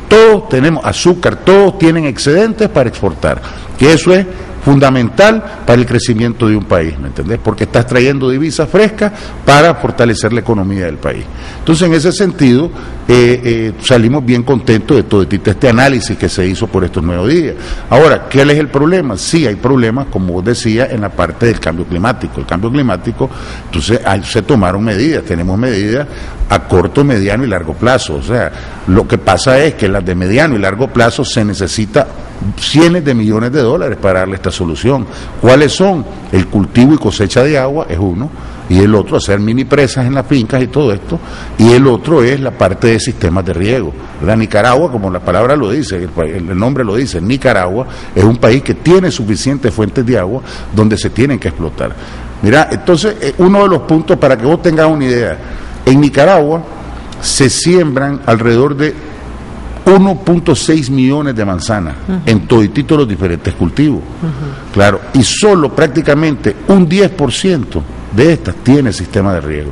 todos tenemos azúcar, todos tienen excedentes para exportar, que eso es fundamental para el crecimiento de un país, ¿me entendés? Porque estás trayendo divisas frescas para fortalecer la economía del país. Entonces, en ese sentido, salimos bien contentos de todo este análisis que se hizo por estos 9 días. Ahora, ¿qué es el problema? Sí, hay problemas, como vos decías, en la parte del cambio climático. El cambio climático, entonces, se tomaron medidas, tenemos medidas a corto, mediano y largo plazo. O sea, lo que pasa es que las de mediano y largo plazo se necesita cientos de millones de dólares para darle esta solución. ¿Cuáles son? El cultivo y cosecha de agua es uno, y el otro hacer mini presas en las fincas y todo esto, y el otro es la parte de sistemas de riego, ¿verdad? Nicaragua, como la palabra lo dice, el nombre lo dice, Nicaragua es un país que tiene suficientes fuentes de agua donde se tienen que explotar. Mira, entonces, uno de los puntos para que vos tengas una idea, en Nicaragua se siembran alrededor de 1.6 millones de manzanas en todititos los diferentes cultivos. Claro, y solo prácticamente un 10% de estas tiene sistema de riego.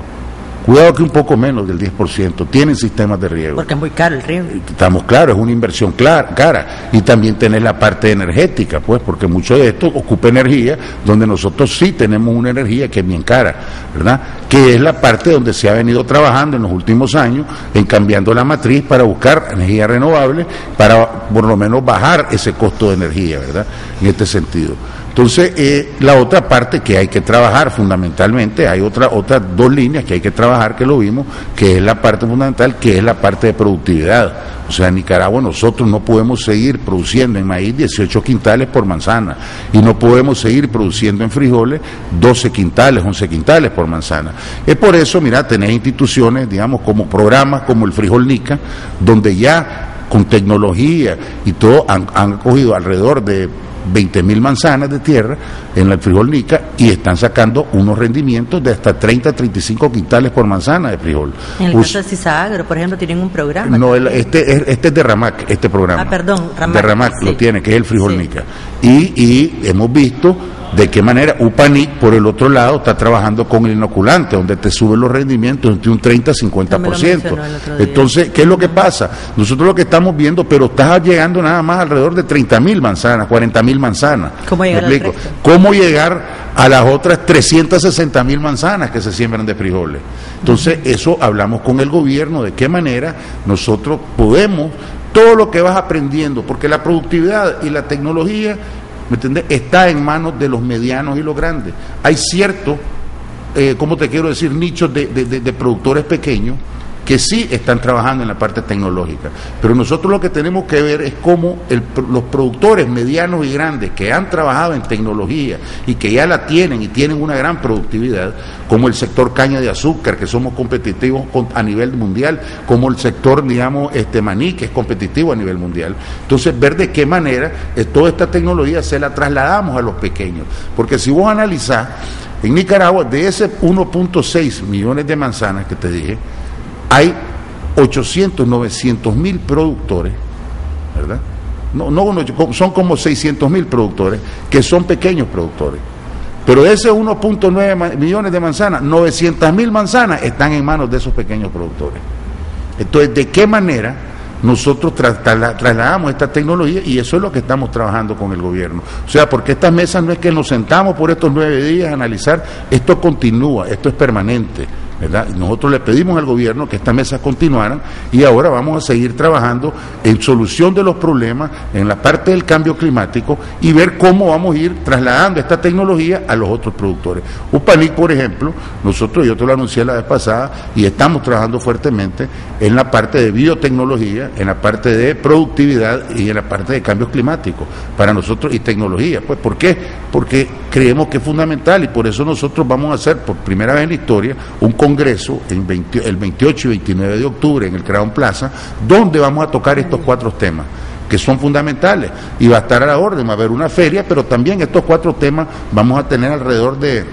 Cuidado que un poco menos del 10% tienen sistemas de riego. Porque es muy caro el riego. Estamos claros, es una inversión cara. Y también tenés la parte energética, pues, porque mucho de esto ocupa energía, donde nosotros sí tenemos una energía que es bien cara, ¿verdad? Que es la parte donde se ha venido trabajando en los últimos años, en cambiando la matriz para buscar energía renovable, para por lo menos bajar ese costo de energía, ¿verdad? En este sentido. Entonces, la otra parte que hay que trabajar fundamentalmente, hay otras dos líneas que hay que trabajar, que lo vimos, que es la parte fundamental, que es la parte de productividad. O sea, en Nicaragua nosotros no podemos seguir produciendo en maíz 18 quintales por manzana, y no podemos seguir produciendo en frijoles 12 quintales, 11 quintales por manzana. Es por eso, mira, tenés instituciones, digamos, como programas como el Frijol Nica, donde ya con tecnología y todo han cogido alrededor de 20.000 manzanas de tierra en el Frijol Nica y están sacando unos rendimientos de hasta 30-35 quintales por manzana de frijol. En el caso de Cisagro, por ejemplo, tienen un programa. No, este es de Ramac, este programa. Ah, perdón, Ramac. De Ramac sí. Lo tiene, que es el Frijol sí. Nica. Y hemos visto de qué manera UPANIC, por el otro lado, está trabajando con el inoculante, donde te suben los rendimientos entre un 30-50%. Entonces, ¿qué es lo que pasa? Nosotros lo que estamos viendo, pero estás llegando nada más alrededor de 30.000 manzanas, 40.000 manzanas. ¿Cómo llegar al resto? ¿Cómo llegar a las otras 360.000 manzanas que se siembran de frijoles? Entonces, eso hablamos con el gobierno, de qué manera nosotros podemos, todo lo que vas aprendiendo, porque la productividad y la tecnología, ¿me entiendes?, está en manos de los medianos y los grandes. Hay ciertos, ¿cómo te quiero decir?, nichos de productores pequeños que sí están trabajando en la parte tecnológica, pero nosotros lo que tenemos que ver es cómo los productores medianos y grandes que han trabajado en tecnología y que ya la tienen y tienen una gran productividad, como el sector caña de azúcar, que somos competitivos a nivel mundial, como el sector, digamos, maní, que es competitivo a nivel mundial. Entonces, ver de qué manera toda esta tecnología se la trasladamos a los pequeños, porque si vos analizás, en Nicaragua, de ese 1.6 millones de manzanas que te dije, hay 900.000 productores, ¿verdad? Son como 600.000 productores que son pequeños productores. Pero de ese 1.9 millones de manzanas, 900.000 manzanas están en manos de esos pequeños productores. Entonces, ¿de qué manera nosotros trasladamos esta tecnología? Y eso es lo que estamos trabajando con el gobierno. O sea, porque estas mesas no es que nos sentamos por estos 9 días a analizar, esto continúa, esto es permanente, ¿verdad? Nosotros le pedimos al gobierno que estas mesas continuaran y ahora vamos a seguir trabajando en solución de los problemas, en la parte del cambio climático y ver cómo vamos a ir trasladando esta tecnología a los otros productores. UPANIC, por ejemplo, yo te lo anuncié la vez pasada y estamos trabajando fuertemente en la parte de biotecnología, en la parte de productividad y en la parte de cambio climático para nosotros y tecnología. Pues, ¿por qué? Porque creemos que es fundamental y por eso nosotros vamos a hacer por primera vez en la historia un congreso el 28 y 29 de octubre en el Crown Plaza, donde vamos a tocar estos 4 temas que son fundamentales y va a estar a la orden, va a haber una feria, pero también estos 4 temas vamos a tener alrededor de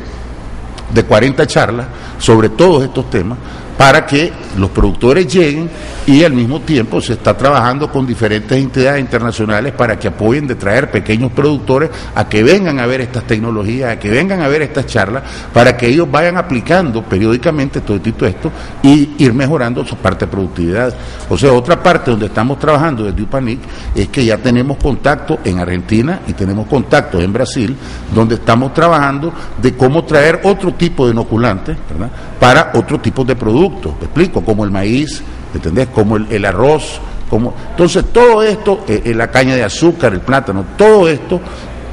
40 charlas sobre todos estos temas para que los productores lleguen y al mismo tiempo se está trabajando con diferentes entidades internacionales para que apoyen de traer pequeños productores a que vengan a ver estas tecnologías, a que vengan a ver estas charlas, para que ellos vayan aplicando periódicamente todo esto y ir mejorando su parte de productividad. O sea, otra parte donde estamos trabajando desde UPANIC es que ya tenemos contacto en Argentina y tenemos contacto en Brasil, donde estamos trabajando de cómo traer otro tipo de inoculantes, ¿verdad?, para otro tipo de productos, ¿me explico? Como el maíz, ¿entendés? Como el arroz, entonces todo esto, la caña de azúcar, el plátano, todo esto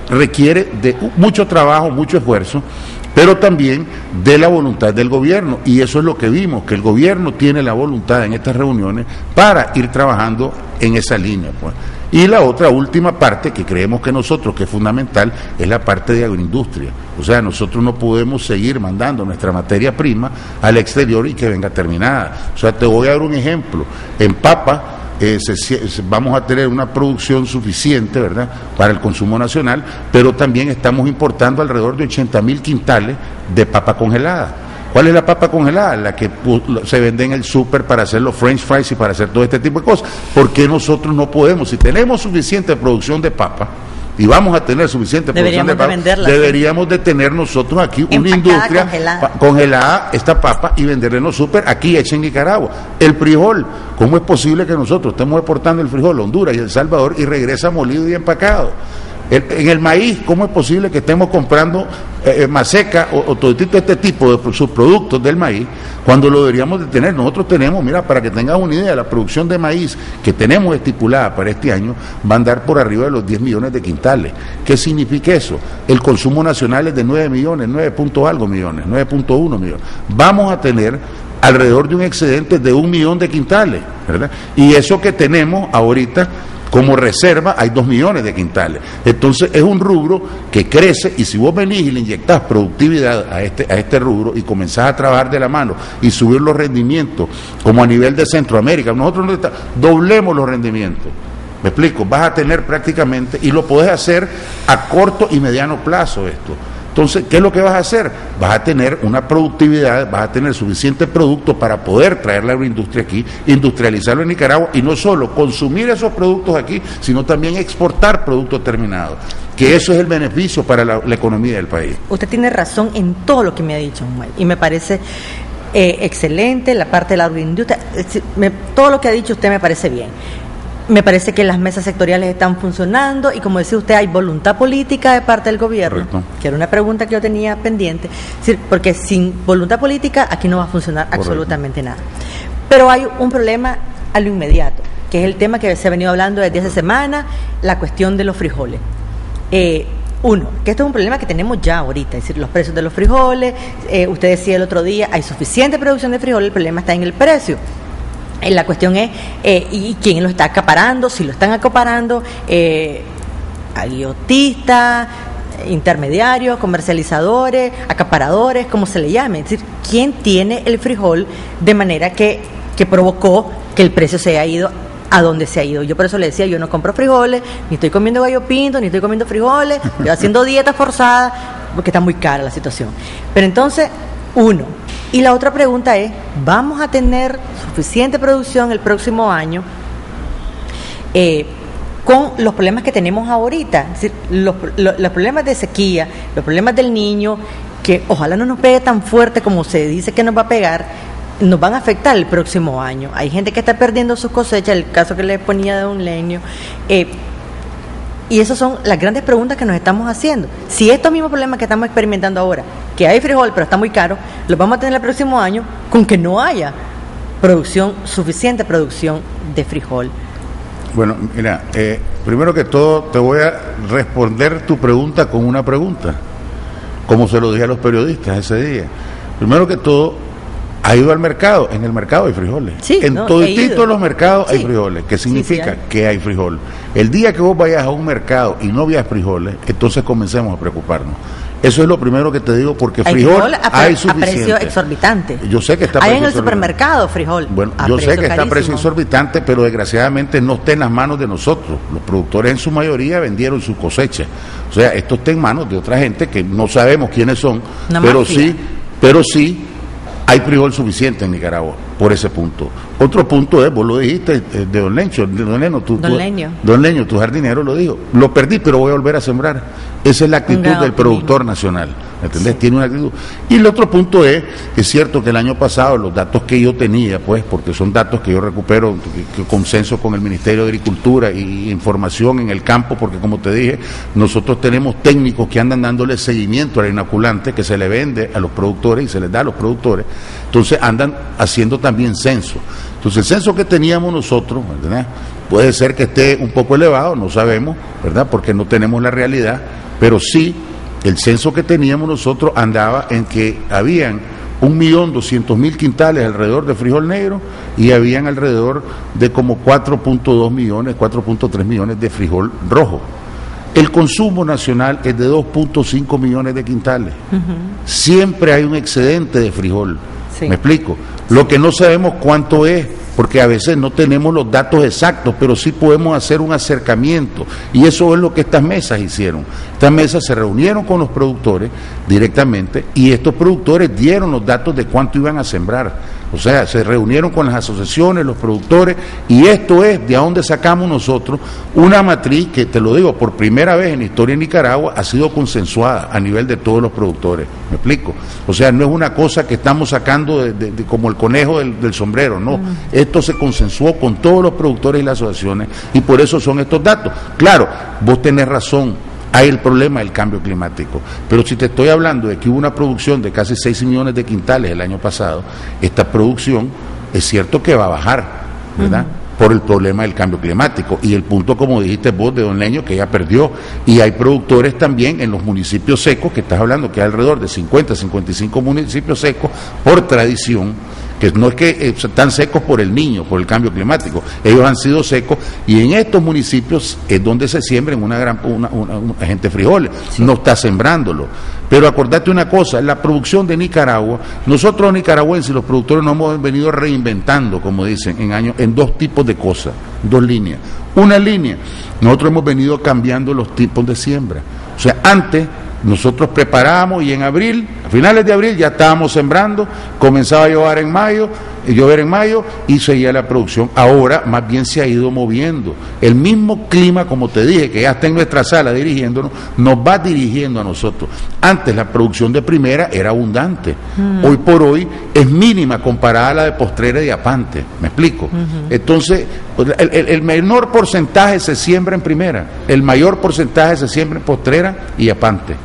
requiere de mucho trabajo, mucho esfuerzo, pero también de la voluntad del gobierno, y eso es lo que vimos, que el gobierno tiene la voluntad en estas reuniones para ir trabajando en esa línea, pues. Y la otra última parte que creemos que nosotros, que es fundamental, es la parte de agroindustria. O sea, nosotros no podemos seguir mandando nuestra materia prima al exterior y que venga terminada. O sea, te voy a dar un ejemplo. En papa vamos a tener una producción suficiente, ¿verdad?, para el consumo nacional, pero también estamos importando alrededor de 80.000 quintales de papa congelada. ¿Cuál es la papa congelada? La que se vende en el súper para hacer los french fries y para hacer todo este tipo de cosas. ¿Por qué nosotros no podemos? Si tenemos suficiente producción de papa, y vamos a tener suficiente producción de papa, deberíamos de tener nosotros aquí una industria congelada esta papa y venderla en los súper aquí hecha en Nicaragua. El frijol, ¿cómo es posible que nosotros estemos exportando el frijol a Honduras y El Salvador y regresa molido y empacado? En el maíz, ¿cómo es posible que estemos comprando maseca o todo este tipo de subproductos del maíz cuando lo deberíamos de tener? Nosotros tenemos, mira, para que tengas una idea, la producción de maíz que tenemos estipulada para este año va a andar por arriba de los 10 millones de quintales. ¿Qué significa eso? El consumo nacional es de 9 millones, 9 punto algo millones, 9.1 millones. Vamos a tener alrededor de un excedente de 1 millón de quintales, ¿verdad? Y eso que tenemos ahorita como reserva hay 2 millones de quintales. Entonces es un rubro que crece, y si vos venís y le inyectás productividad a este rubro y comenzás a trabajar de la mano y subir los rendimientos, como a nivel de Centroamérica, nosotros doblemos los rendimientos. ¿Me explico? Vas a tener prácticamente, y lo podés hacer a corto y mediano plazo esto. Entonces, ¿qué es lo que vas a hacer? Vas a tener una productividad, vas a tener suficiente producto para poder traer la agroindustria aquí, industrializarlo en Nicaragua, y no solo consumir esos productos aquí, sino también exportar productos terminados, que eso es el beneficio para la economía del país. Usted tiene razón en todo lo que me ha dicho, y me parece excelente la parte de la agroindustria. Todo lo que ha dicho usted me parece bien. Me parece que las mesas sectoriales están funcionando y, como decía usted, hay voluntad política de parte del gobierno. Correcto. Que era una pregunta que yo tenía pendiente, porque sin voluntad política aquí no va a funcionar absolutamente nada. Pero hay un problema a lo inmediato, que es el tema que se ha venido hablando desde hace semanas, la cuestión de los frijoles. Uno, que esto es un problema que tenemos ya ahorita, es decir, los precios de los frijoles. Usted decía el otro día, hay suficiente producción de frijoles, el problema está en el precio. La cuestión es, ¿y quién lo está acaparando? Si lo están acaparando, agiotistas, intermediarios, comercializadores, acaparadores, como se le llame. Es decir, ¿quién tiene el frijol de manera que provocó que el precio se haya ido a donde se ha ido? Yo por eso le decía, yo no compro frijoles, ni estoy comiendo gallo pinto, ni estoy comiendo frijoles, estoy haciendo dieta forzada, porque está muy cara la situación. Pero entonces, uno. Y la otra pregunta es, ¿vamos a tener suficiente producción el próximo año con los problemas que tenemos ahorita? Es decir, los problemas de sequía, los problemas del Niño, que ojalá no nos pegue tan fuerte como se dice que nos va a pegar, nos van a afectar el próximo año. Hay gente que está perdiendo sus cosechas, el caso que les ponía de un leño. Y esas son las grandes preguntas que nos estamos haciendo. Si estos mismos problemas que estamos experimentando ahora, que hay frijol pero está muy caro, los vamos a tener el próximo año con que no haya suficiente producción de frijol. Bueno, mira, primero que todo te voy a responder tu pregunta con una pregunta, como se lo dije a los periodistas ese día. Primero que todo, ¿ha ido al mercado? En el mercado hay frijoles. Sí, en todititos los mercados hay frijoles. ¿Qué significa? Que hay frijol. El día que vos vayas a un mercado y no veas frijoles, entonces comencemos a preocuparnos. Eso es lo primero que te digo, porque frijol hay suficiente. A precio exorbitante. Yo sé que está a precio exorbitante. Hay en el supermercado frijol. Bueno, yo sé que está a precio exorbitante, pero desgraciadamente no está en las manos de nosotros. Los productores en su mayoría vendieron su cosecha. O sea, esto está en manos de otra gente que no sabemos quiénes son, pero sí hay frijol suficiente en Nicaragua, por ese punto. Otro punto es, vos lo dijiste, de Don Lencho, Don Leño, tu jardinero lo dijo, lo perdí, pero voy a volver a sembrar. Esa es la actitud del productor nacional, ¿entendés? Sí. Tiene una actitud. Y el otro punto es cierto que el año pasado, los datos que yo tenía, pues, porque son datos que yo recupero, que consenso con el Ministerio de Agricultura y información en el campo, porque como te dije, nosotros tenemos técnicos que andan dándole seguimiento al inoculante que se le vende a los productores y se les da a los productores, entonces andan haciendo también censo. Entonces el censo que teníamos nosotros, ¿verdad?, puede ser que esté un poco elevado, no sabemos, ¿verdad?, porque no tenemos la realidad, pero sí el censo que teníamos nosotros andaba en que habían 1.200.000 quintales alrededor de frijol negro y habían alrededor de como 4.2 millones, 4.3 millones de frijol rojo. El consumo nacional es de 2.5 millones de quintales. Siempre hay un excedente de frijol. Sí. ¿Me explico? Lo que no sabemos cuánto es, porque a veces no tenemos los datos exactos, pero sí podemos hacer un acercamiento. Y eso es lo que estas mesas hicieron. Estas mesas se reunieron con los productores directamente y estos productores dieron los datos de cuánto iban a sembrar. O sea, se reunieron con las asociaciones, los productores, y esto es de donde sacamos nosotros una matriz que, te lo digo, por primera vez en la historia de Nicaragua ha sido consensuada a nivel de todos los productores. ¿Me explico? O sea, no es una cosa que estamos sacando de como el conejo del sombrero, no. Esto se consensuó con todos los productores y las asociaciones, y por eso son estos datos. Claro, vos tenés razón. Hay el problema del cambio climático, pero si te estoy hablando de que hubo una producción de casi 6 millones de quintales el año pasado, esta producción es cierto que va a bajar, ¿verdad? Por el problema del cambio climático y el punto, como dijiste vos, de Don Leño, que ya perdió, y hay productores también en los municipios secos, que estás hablando que hay alrededor de 50, 55 municipios secos por tradición, que no es que están secos por el niño, por el cambio climático, ellos han sido secos, y en estos municipios es donde se siembran una gente frijoles, sí. No está sembrándolo. Pero acordate una cosa, la producción de Nicaragua, nosotros los nicaragüenses, los productores, nos hemos venido reinventando, como dicen, en dos tipos de cosas, dos líneas. Una línea, nosotros hemos venido cambiando los tipos de siembra. O sea, antes nosotros preparábamos y en abril, a finales de abril ya estábamos sembrando, comenzaba a llover en mayo y seguía la producción. Ahora más bien se ha ido moviendo. El mismo clima, como te dije, que ya está en nuestra sala dirigiéndonos, nos va dirigiendo a nosotros. Antes la producción de primera era abundante, hoy por hoy es mínima comparada a la de postrera y de apante, ¿me explico? Entonces, el menor porcentaje se siembra en primera, el mayor porcentaje se siembra en postrera y apante.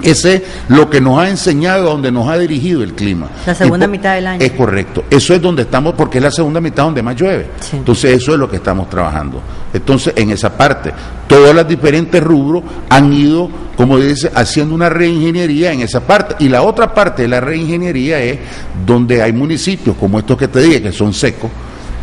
Ese es lo que nos ha enseñado, donde nos ha dirigido el clima. La segunda mitad del año. Es correcto. Eso es donde estamos, porque es la segunda mitad donde más llueve. Sí. Entonces, eso es lo que estamos trabajando. Entonces, en esa parte, todos los diferentes rubros han ido, como dice, haciendo una reingeniería en esa parte. Y la otra parte de la reingeniería es donde hay municipios, como estos que te dije, que son secos,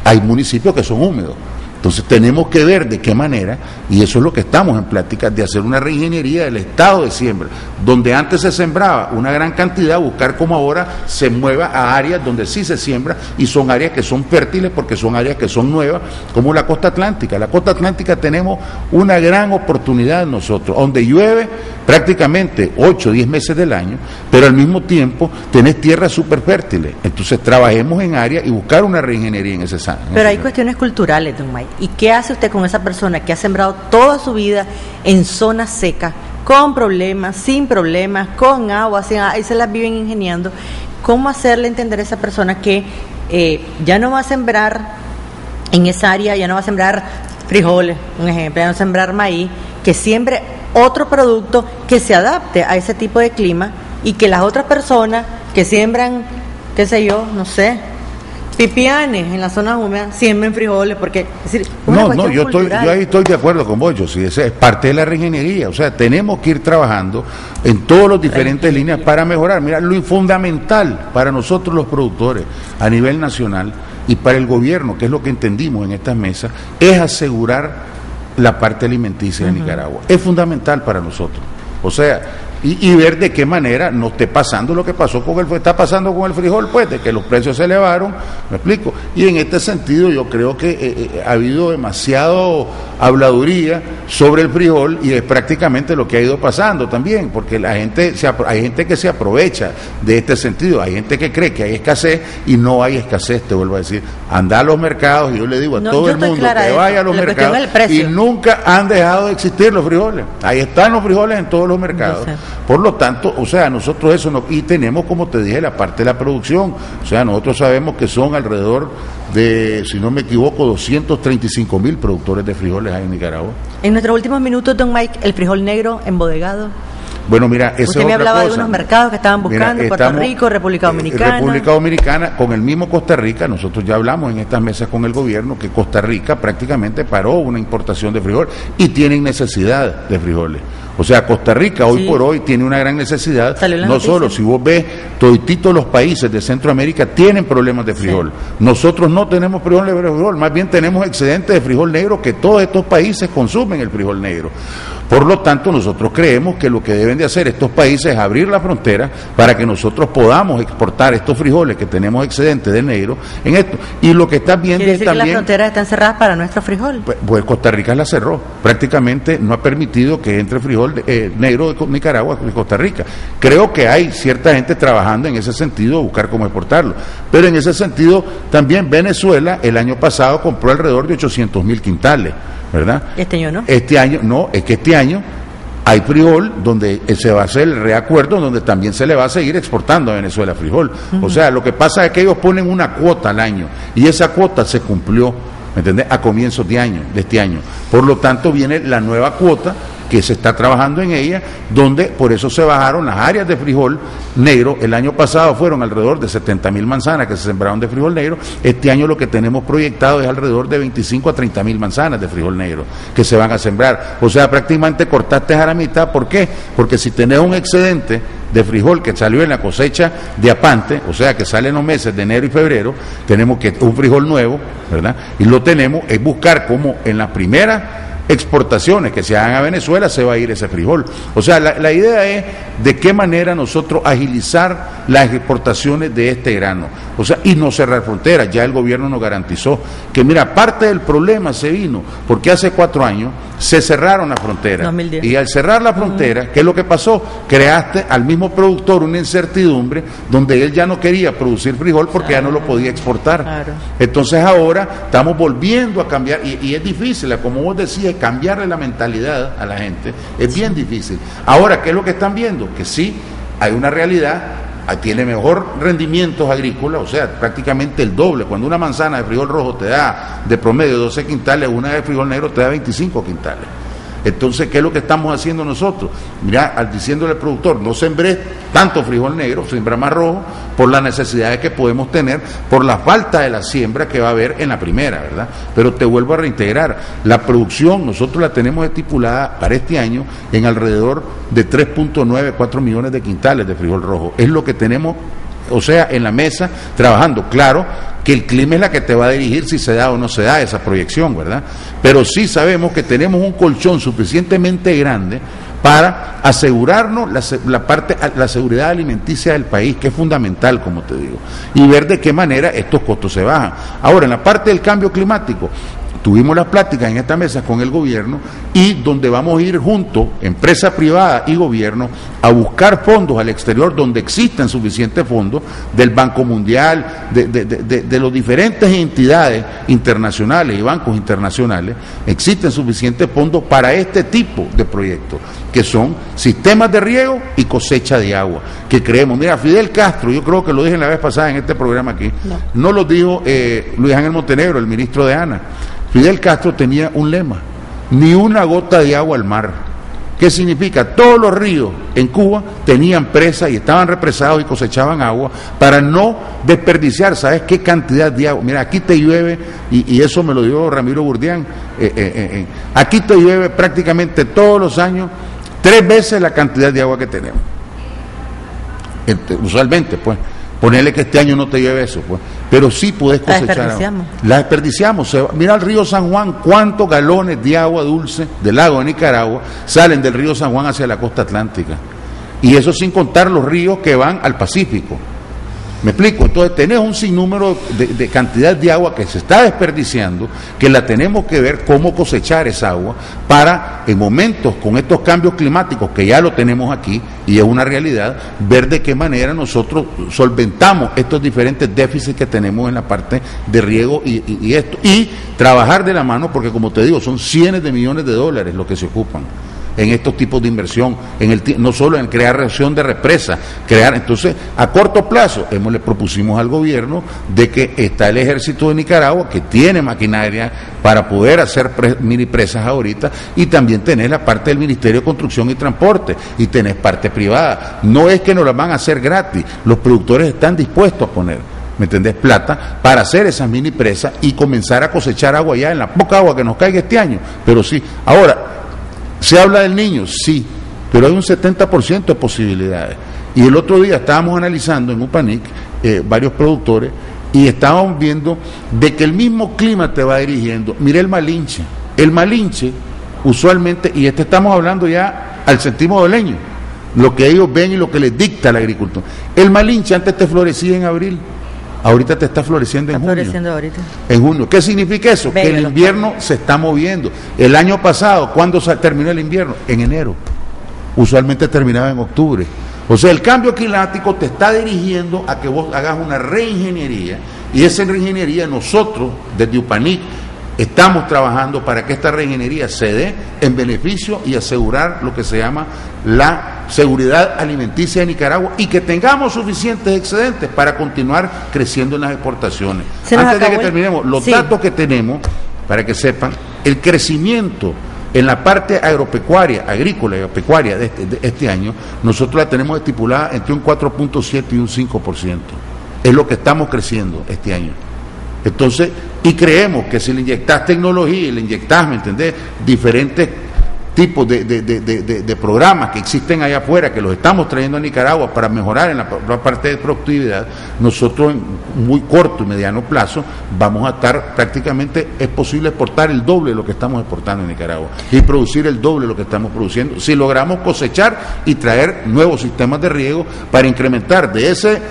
hay municipios que son húmedos. Entonces tenemos que ver de qué manera, y eso es lo que estamos en plática, de hacer una reingeniería del estado de siembra, donde antes se sembraba una gran cantidad, buscar cómo ahora se mueva a áreas donde sí se siembra, y son áreas que son fértiles porque son áreas que son nuevas, como la costa atlántica. La costa atlántica tenemos una gran oportunidad nosotros, donde llueve prácticamente 8 o 10 meses del año, pero al mismo tiempo tenés tierras súper fértiles. Entonces trabajemos en áreas y buscar una reingeniería en ese sentido. Pero hay cuestiones culturales, don Mike. ¿Y qué hace usted con esa persona que ha sembrado toda su vida en zonas secas, con problemas, sin problemas, con agua, ahí se las viven ingeniando? ¿Cómo hacerle entender a esa persona que ya no va a sembrar en esa área, ya no va a sembrar frijoles, un ejemplo, ya no va a sembrar maíz, que siembre otro producto que se adapte a ese tipo de clima, y que las otras personas que siembran, qué sé yo, no sé, pipianes en las zonas húmedas, siembren frijoles, porque es decir, yo ahí estoy de acuerdo con vos, sí, esa es parte de la reingeniería. O sea, tenemos que ir trabajando en todas las diferentes líneas para mejorar. Mira, lo fundamental para nosotros los productores a nivel nacional y para el gobierno, que es lo que entendimos en estas mesas, es asegurar la parte alimenticia de Nicaragua. Es fundamental para nosotros. O sea, y ver de qué manera no esté pasando lo que pasó está pasando con el frijol, pues, de que los precios se elevaron, me explico. Y en este sentido yo creo que ha habido demasiado habladuría sobre el frijol, y es prácticamente lo que ha ido pasando también, porque hay gente que se aprovecha de este sentido, hay gente que cree que hay escasez y no hay escasez, te vuelvo a decir. Anda a los mercados, y yo le digo a todo el mundo que vaya a los mercados, y nunca han dejado de existir los frijoles. Ahí están los frijoles en todos los mercados. Por lo tanto, o sea, nosotros eso no, y tenemos, como te dije, la parte de la producción. O sea, nosotros sabemos que son alrededor de, si no me equivoco, 235,000 productores de frijoles hay en Nicaragua. En nuestros últimos minutos, don Mike, el frijol negro embodegado. Bueno, mira, esa Usted me hablaba de unos mercados que estaban buscando, Puerto Rico, República Dominicana. República Dominicana, con el mismo Costa Rica, nosotros ya hablamos en estas mesas con el gobierno que Costa Rica prácticamente paró una importación de frijol y tienen necesidad de frijoles. O sea, Costa Rica hoy por hoy tiene una gran necesidad, no solo, si vos ves, todititos los países de Centroamérica tienen problemas de frijol. Sí. Nosotros no tenemos problemas de frijol, más bien tenemos excedente de frijol negro, que todos estos países consumen el frijol negro. Por lo tanto, nosotros creemos que lo que deben de hacer estos países es abrir la frontera para que nosotros podamos exportar estos frijoles que tenemos excedente de negro en esto. Y lo que estás viendo es también... que las fronteras están cerradas para nuestro frijol. Pues Costa Rica la cerró. Prácticamente no ha permitido que entre frijol negro de Nicaragua y Costa Rica. Creo que hay cierta gente trabajando en ese sentido, buscar cómo exportarlo. Pero en ese sentido, también Venezuela el año pasado compró alrededor de 800,000 quintales. ¿Verdad? Este año no. Este año no, es que este año hay frijol donde se va a hacer el reacuerdo, donde también se le va a seguir exportando a Venezuela frijol. O sea, lo que pasa es que ellos ponen una cuota al año y esa cuota se cumplió, ¿me entiendes? A comienzos de este año. Por lo tanto, viene la nueva cuota que se está trabajando en ella, donde por eso se bajaron las áreas de frijol negro. El año pasado fueron alrededor de 70,000 manzanas que se sembraron de frijol negro. Este año lo que tenemos proyectado es alrededor de 25 a 30,000 manzanas de frijol negro que se van a sembrar. O sea, prácticamente cortaste a la mitad. ¿Por qué? Porque si tenés un excedente de frijol que salió en la cosecha de apante, o sea, que sale en los meses de enero y febrero, tenemos que un frijol nuevo, ¿verdad? Y lo tenemos, es buscar cómo en las primeras exportaciones que se hagan a Venezuela se va a ir ese frijol. O sea, la idea es de qué manera nosotros agilizar las exportaciones de este grano. O sea, y no cerrar fronteras. Ya el gobierno nos garantizó que, mira, parte del problema se vino porque hace 4 años se cerraron las fronteras. 2010. Y al cerrar la frontera, ¿qué es lo que pasó? Creaste al mismo productor una incertidumbre donde él ya no quería producir frijol porque ya no lo podía exportar. Claro. Entonces ahora estamos volviendo a cambiar y es difícil, como vos decías, cambiarle la mentalidad a la gente es bien difícil. Ahora, ¿qué es lo que están viendo? Que sí, hay una realidad, tiene mejor rendimientos agrícolas, o sea, prácticamente el doble. Cuando una manzana de frijol rojo te da de promedio 12 quintales, una de frijol negro te da 25 quintales. Entonces, ¿qué es lo que estamos haciendo nosotros? Mira, diciéndole al productor, no sembré tanto frijol negro, siembra más rojo, por las necesidades que podemos tener, por la falta de la siembra que va a haber en la primera, ¿verdad? Pero te vuelvo a reintegrar, la producción nosotros la tenemos estipulada para este año en alrededor de 3.9, 4 millones de quintales de frijol rojo. Es lo que tenemos, o sea, en la mesa, trabajando. Claro que el clima es la que te va a dirigir si se da o no se da esa proyección, ¿verdad? Pero sí sabemos que tenemos un colchón suficientemente grande para asegurarnos la seguridad alimenticia del país, que es fundamental, como te digo, y ver de qué manera estos costos se bajan. Ahora, en la parte del cambio climático, tuvimos las pláticas en esta mesa con el gobierno y donde vamos a ir juntos, empresa privada y gobierno, a buscar fondos al exterior donde existen suficientes fondos del Banco Mundial, de las diferentes entidades internacionales y bancos internacionales, existen suficientes fondos para este tipo de proyectos, que son sistemas de riego y cosecha de agua, que creemos. Mira, Fidel Castro, yo creo que lo dije la vez pasada en este programa aquí, no lo dijo Luis Ángel Montenegro, el ministro de ANA. Fidel Castro tenía un lema: ni una gota de agua al mar. ¿Qué significa? Todos los ríos en Cuba tenían presas y estaban represados y cosechaban agua para no desperdiciar. ¿Sabes qué cantidad de agua? Mira, aquí te llueve, y eso me lo dio Ramiro Burdián, aquí te llueve prácticamente todos los años 3 veces la cantidad de agua que tenemos. Usualmente, pues. Ponerle que este año no te llueve eso, pues. Pero sí puedes cosechar. La desperdiciamos. Mira el río San Juan, cuántos galones de agua dulce del lago de Nicaragua salen del río San Juan hacia la costa atlántica. Y eso sin contar los ríos que van al Pacífico. ¿Me explico? Entonces tenés un sinnúmero de cantidad de agua que se está desperdiciando, que la tenemos que ver cómo cosechar esa agua para, en momentos con estos cambios climáticos que ya lo tenemos aquí y es una realidad, ver de qué manera nosotros solventamos estos diferentes déficits que tenemos en la parte de riego y esto, y trabajar de la mano, porque como te digo, son cientos de millones de dólares los que se ocupan. en estos tipos de inversión, no solo en creación de represas, entonces a corto plazo le propusimos al gobierno de que está el ejército de Nicaragua que tiene maquinaria para poder hacer mini presas ahorita, y también tenés la parte del Ministerio de Construcción y Transporte, y tenés parte privada. No es que nos la van a hacer gratis, los productores están dispuestos a poner, ¿me entendés?, plata para hacer esas mini presas y comenzar a cosechar agua ya en la poca agua que nos caiga este año. Pero sí, ahora, ¿se habla del niño? Sí, pero hay un 70% de posibilidades. Y el otro día estábamos analizando en UPANIC varios productores y estábamos viendo de que el mismo clima te va dirigiendo. Mire el Malinche. El Malinche, usualmente, y estamos hablando ya al centimo de leño, lo que ellos ven y lo que les dicta la agricultura. El Malinche antes te florecía en abril, ahorita te está floreciendo en junio. Floreciendo ahorita. En junio. ¿Qué significa eso? Que el invierno se está moviendo. El año pasado, ¿cuándo terminó el invierno? En enero. Usualmente terminaba en octubre. O sea, el cambio climático te está dirigiendo a que vos hagas una reingeniería, y esa reingeniería nosotros, desde UPANIC, estamos trabajando para que esta reingeniería se dé en beneficio y asegurar lo que se llama la seguridad alimenticia de Nicaragua, y que tengamos suficientes excedentes para continuar creciendo en las exportaciones. Antes de que terminemos, los datos que tenemos, para que sepan, el crecimiento en la parte agropecuaria, agrícola y agropecuaria de este año, nosotros la tenemos estipulada entre un 4.7 y un 5%. Es lo que estamos creciendo este año. Entonces, y creemos que si le inyectás tecnología y le inyectás, ¿me entendés?, diferentes tipos de programas que existen allá afuera, que los estamos trayendo a Nicaragua para mejorar en la parte de productividad, nosotros en muy corto y mediano plazo vamos a estar prácticamente, es posible exportar el doble de lo que estamos exportando en Nicaragua y producir el doble de lo que estamos produciendo, si logramos cosechar y traer nuevos sistemas de riego para incrementar de ese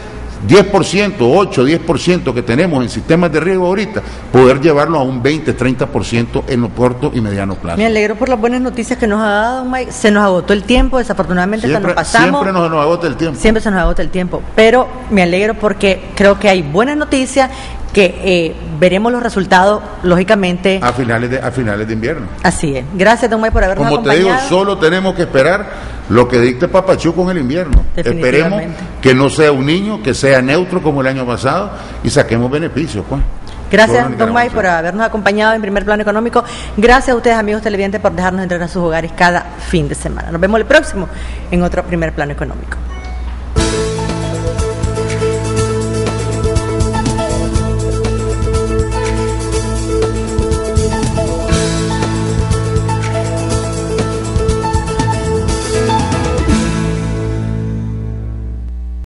10%, 8, 10% que tenemos en sistemas de riego ahorita, poder llevarlo a un 20, 30% en lo corto y mediano plazo. Me alegro por las buenas noticias que nos ha dado, Mike. Se nos agotó el tiempo, desafortunadamente se nos pasamos. Siempre nos agota el tiempo. Siempre se nos agota el tiempo, pero me alegro porque creo que hay buenas noticias, que veremos los resultados, lógicamente, a finales de invierno. Así es. Gracias, don Mike, por habernos acompañado. Como te digo, solo tenemos que esperar lo que dicte Papachú con el invierno. Esperemos que no sea un niño, que sea neutro como el año pasado, y saquemos beneficios, pues. Gracias, don Mike, por habernos acompañado en Primer Plano Económico. Gracias a ustedes, amigos televidentes, por dejarnos entrar a sus hogares cada fin de semana. Nos vemos el próximo en otro Primer Plano Económico.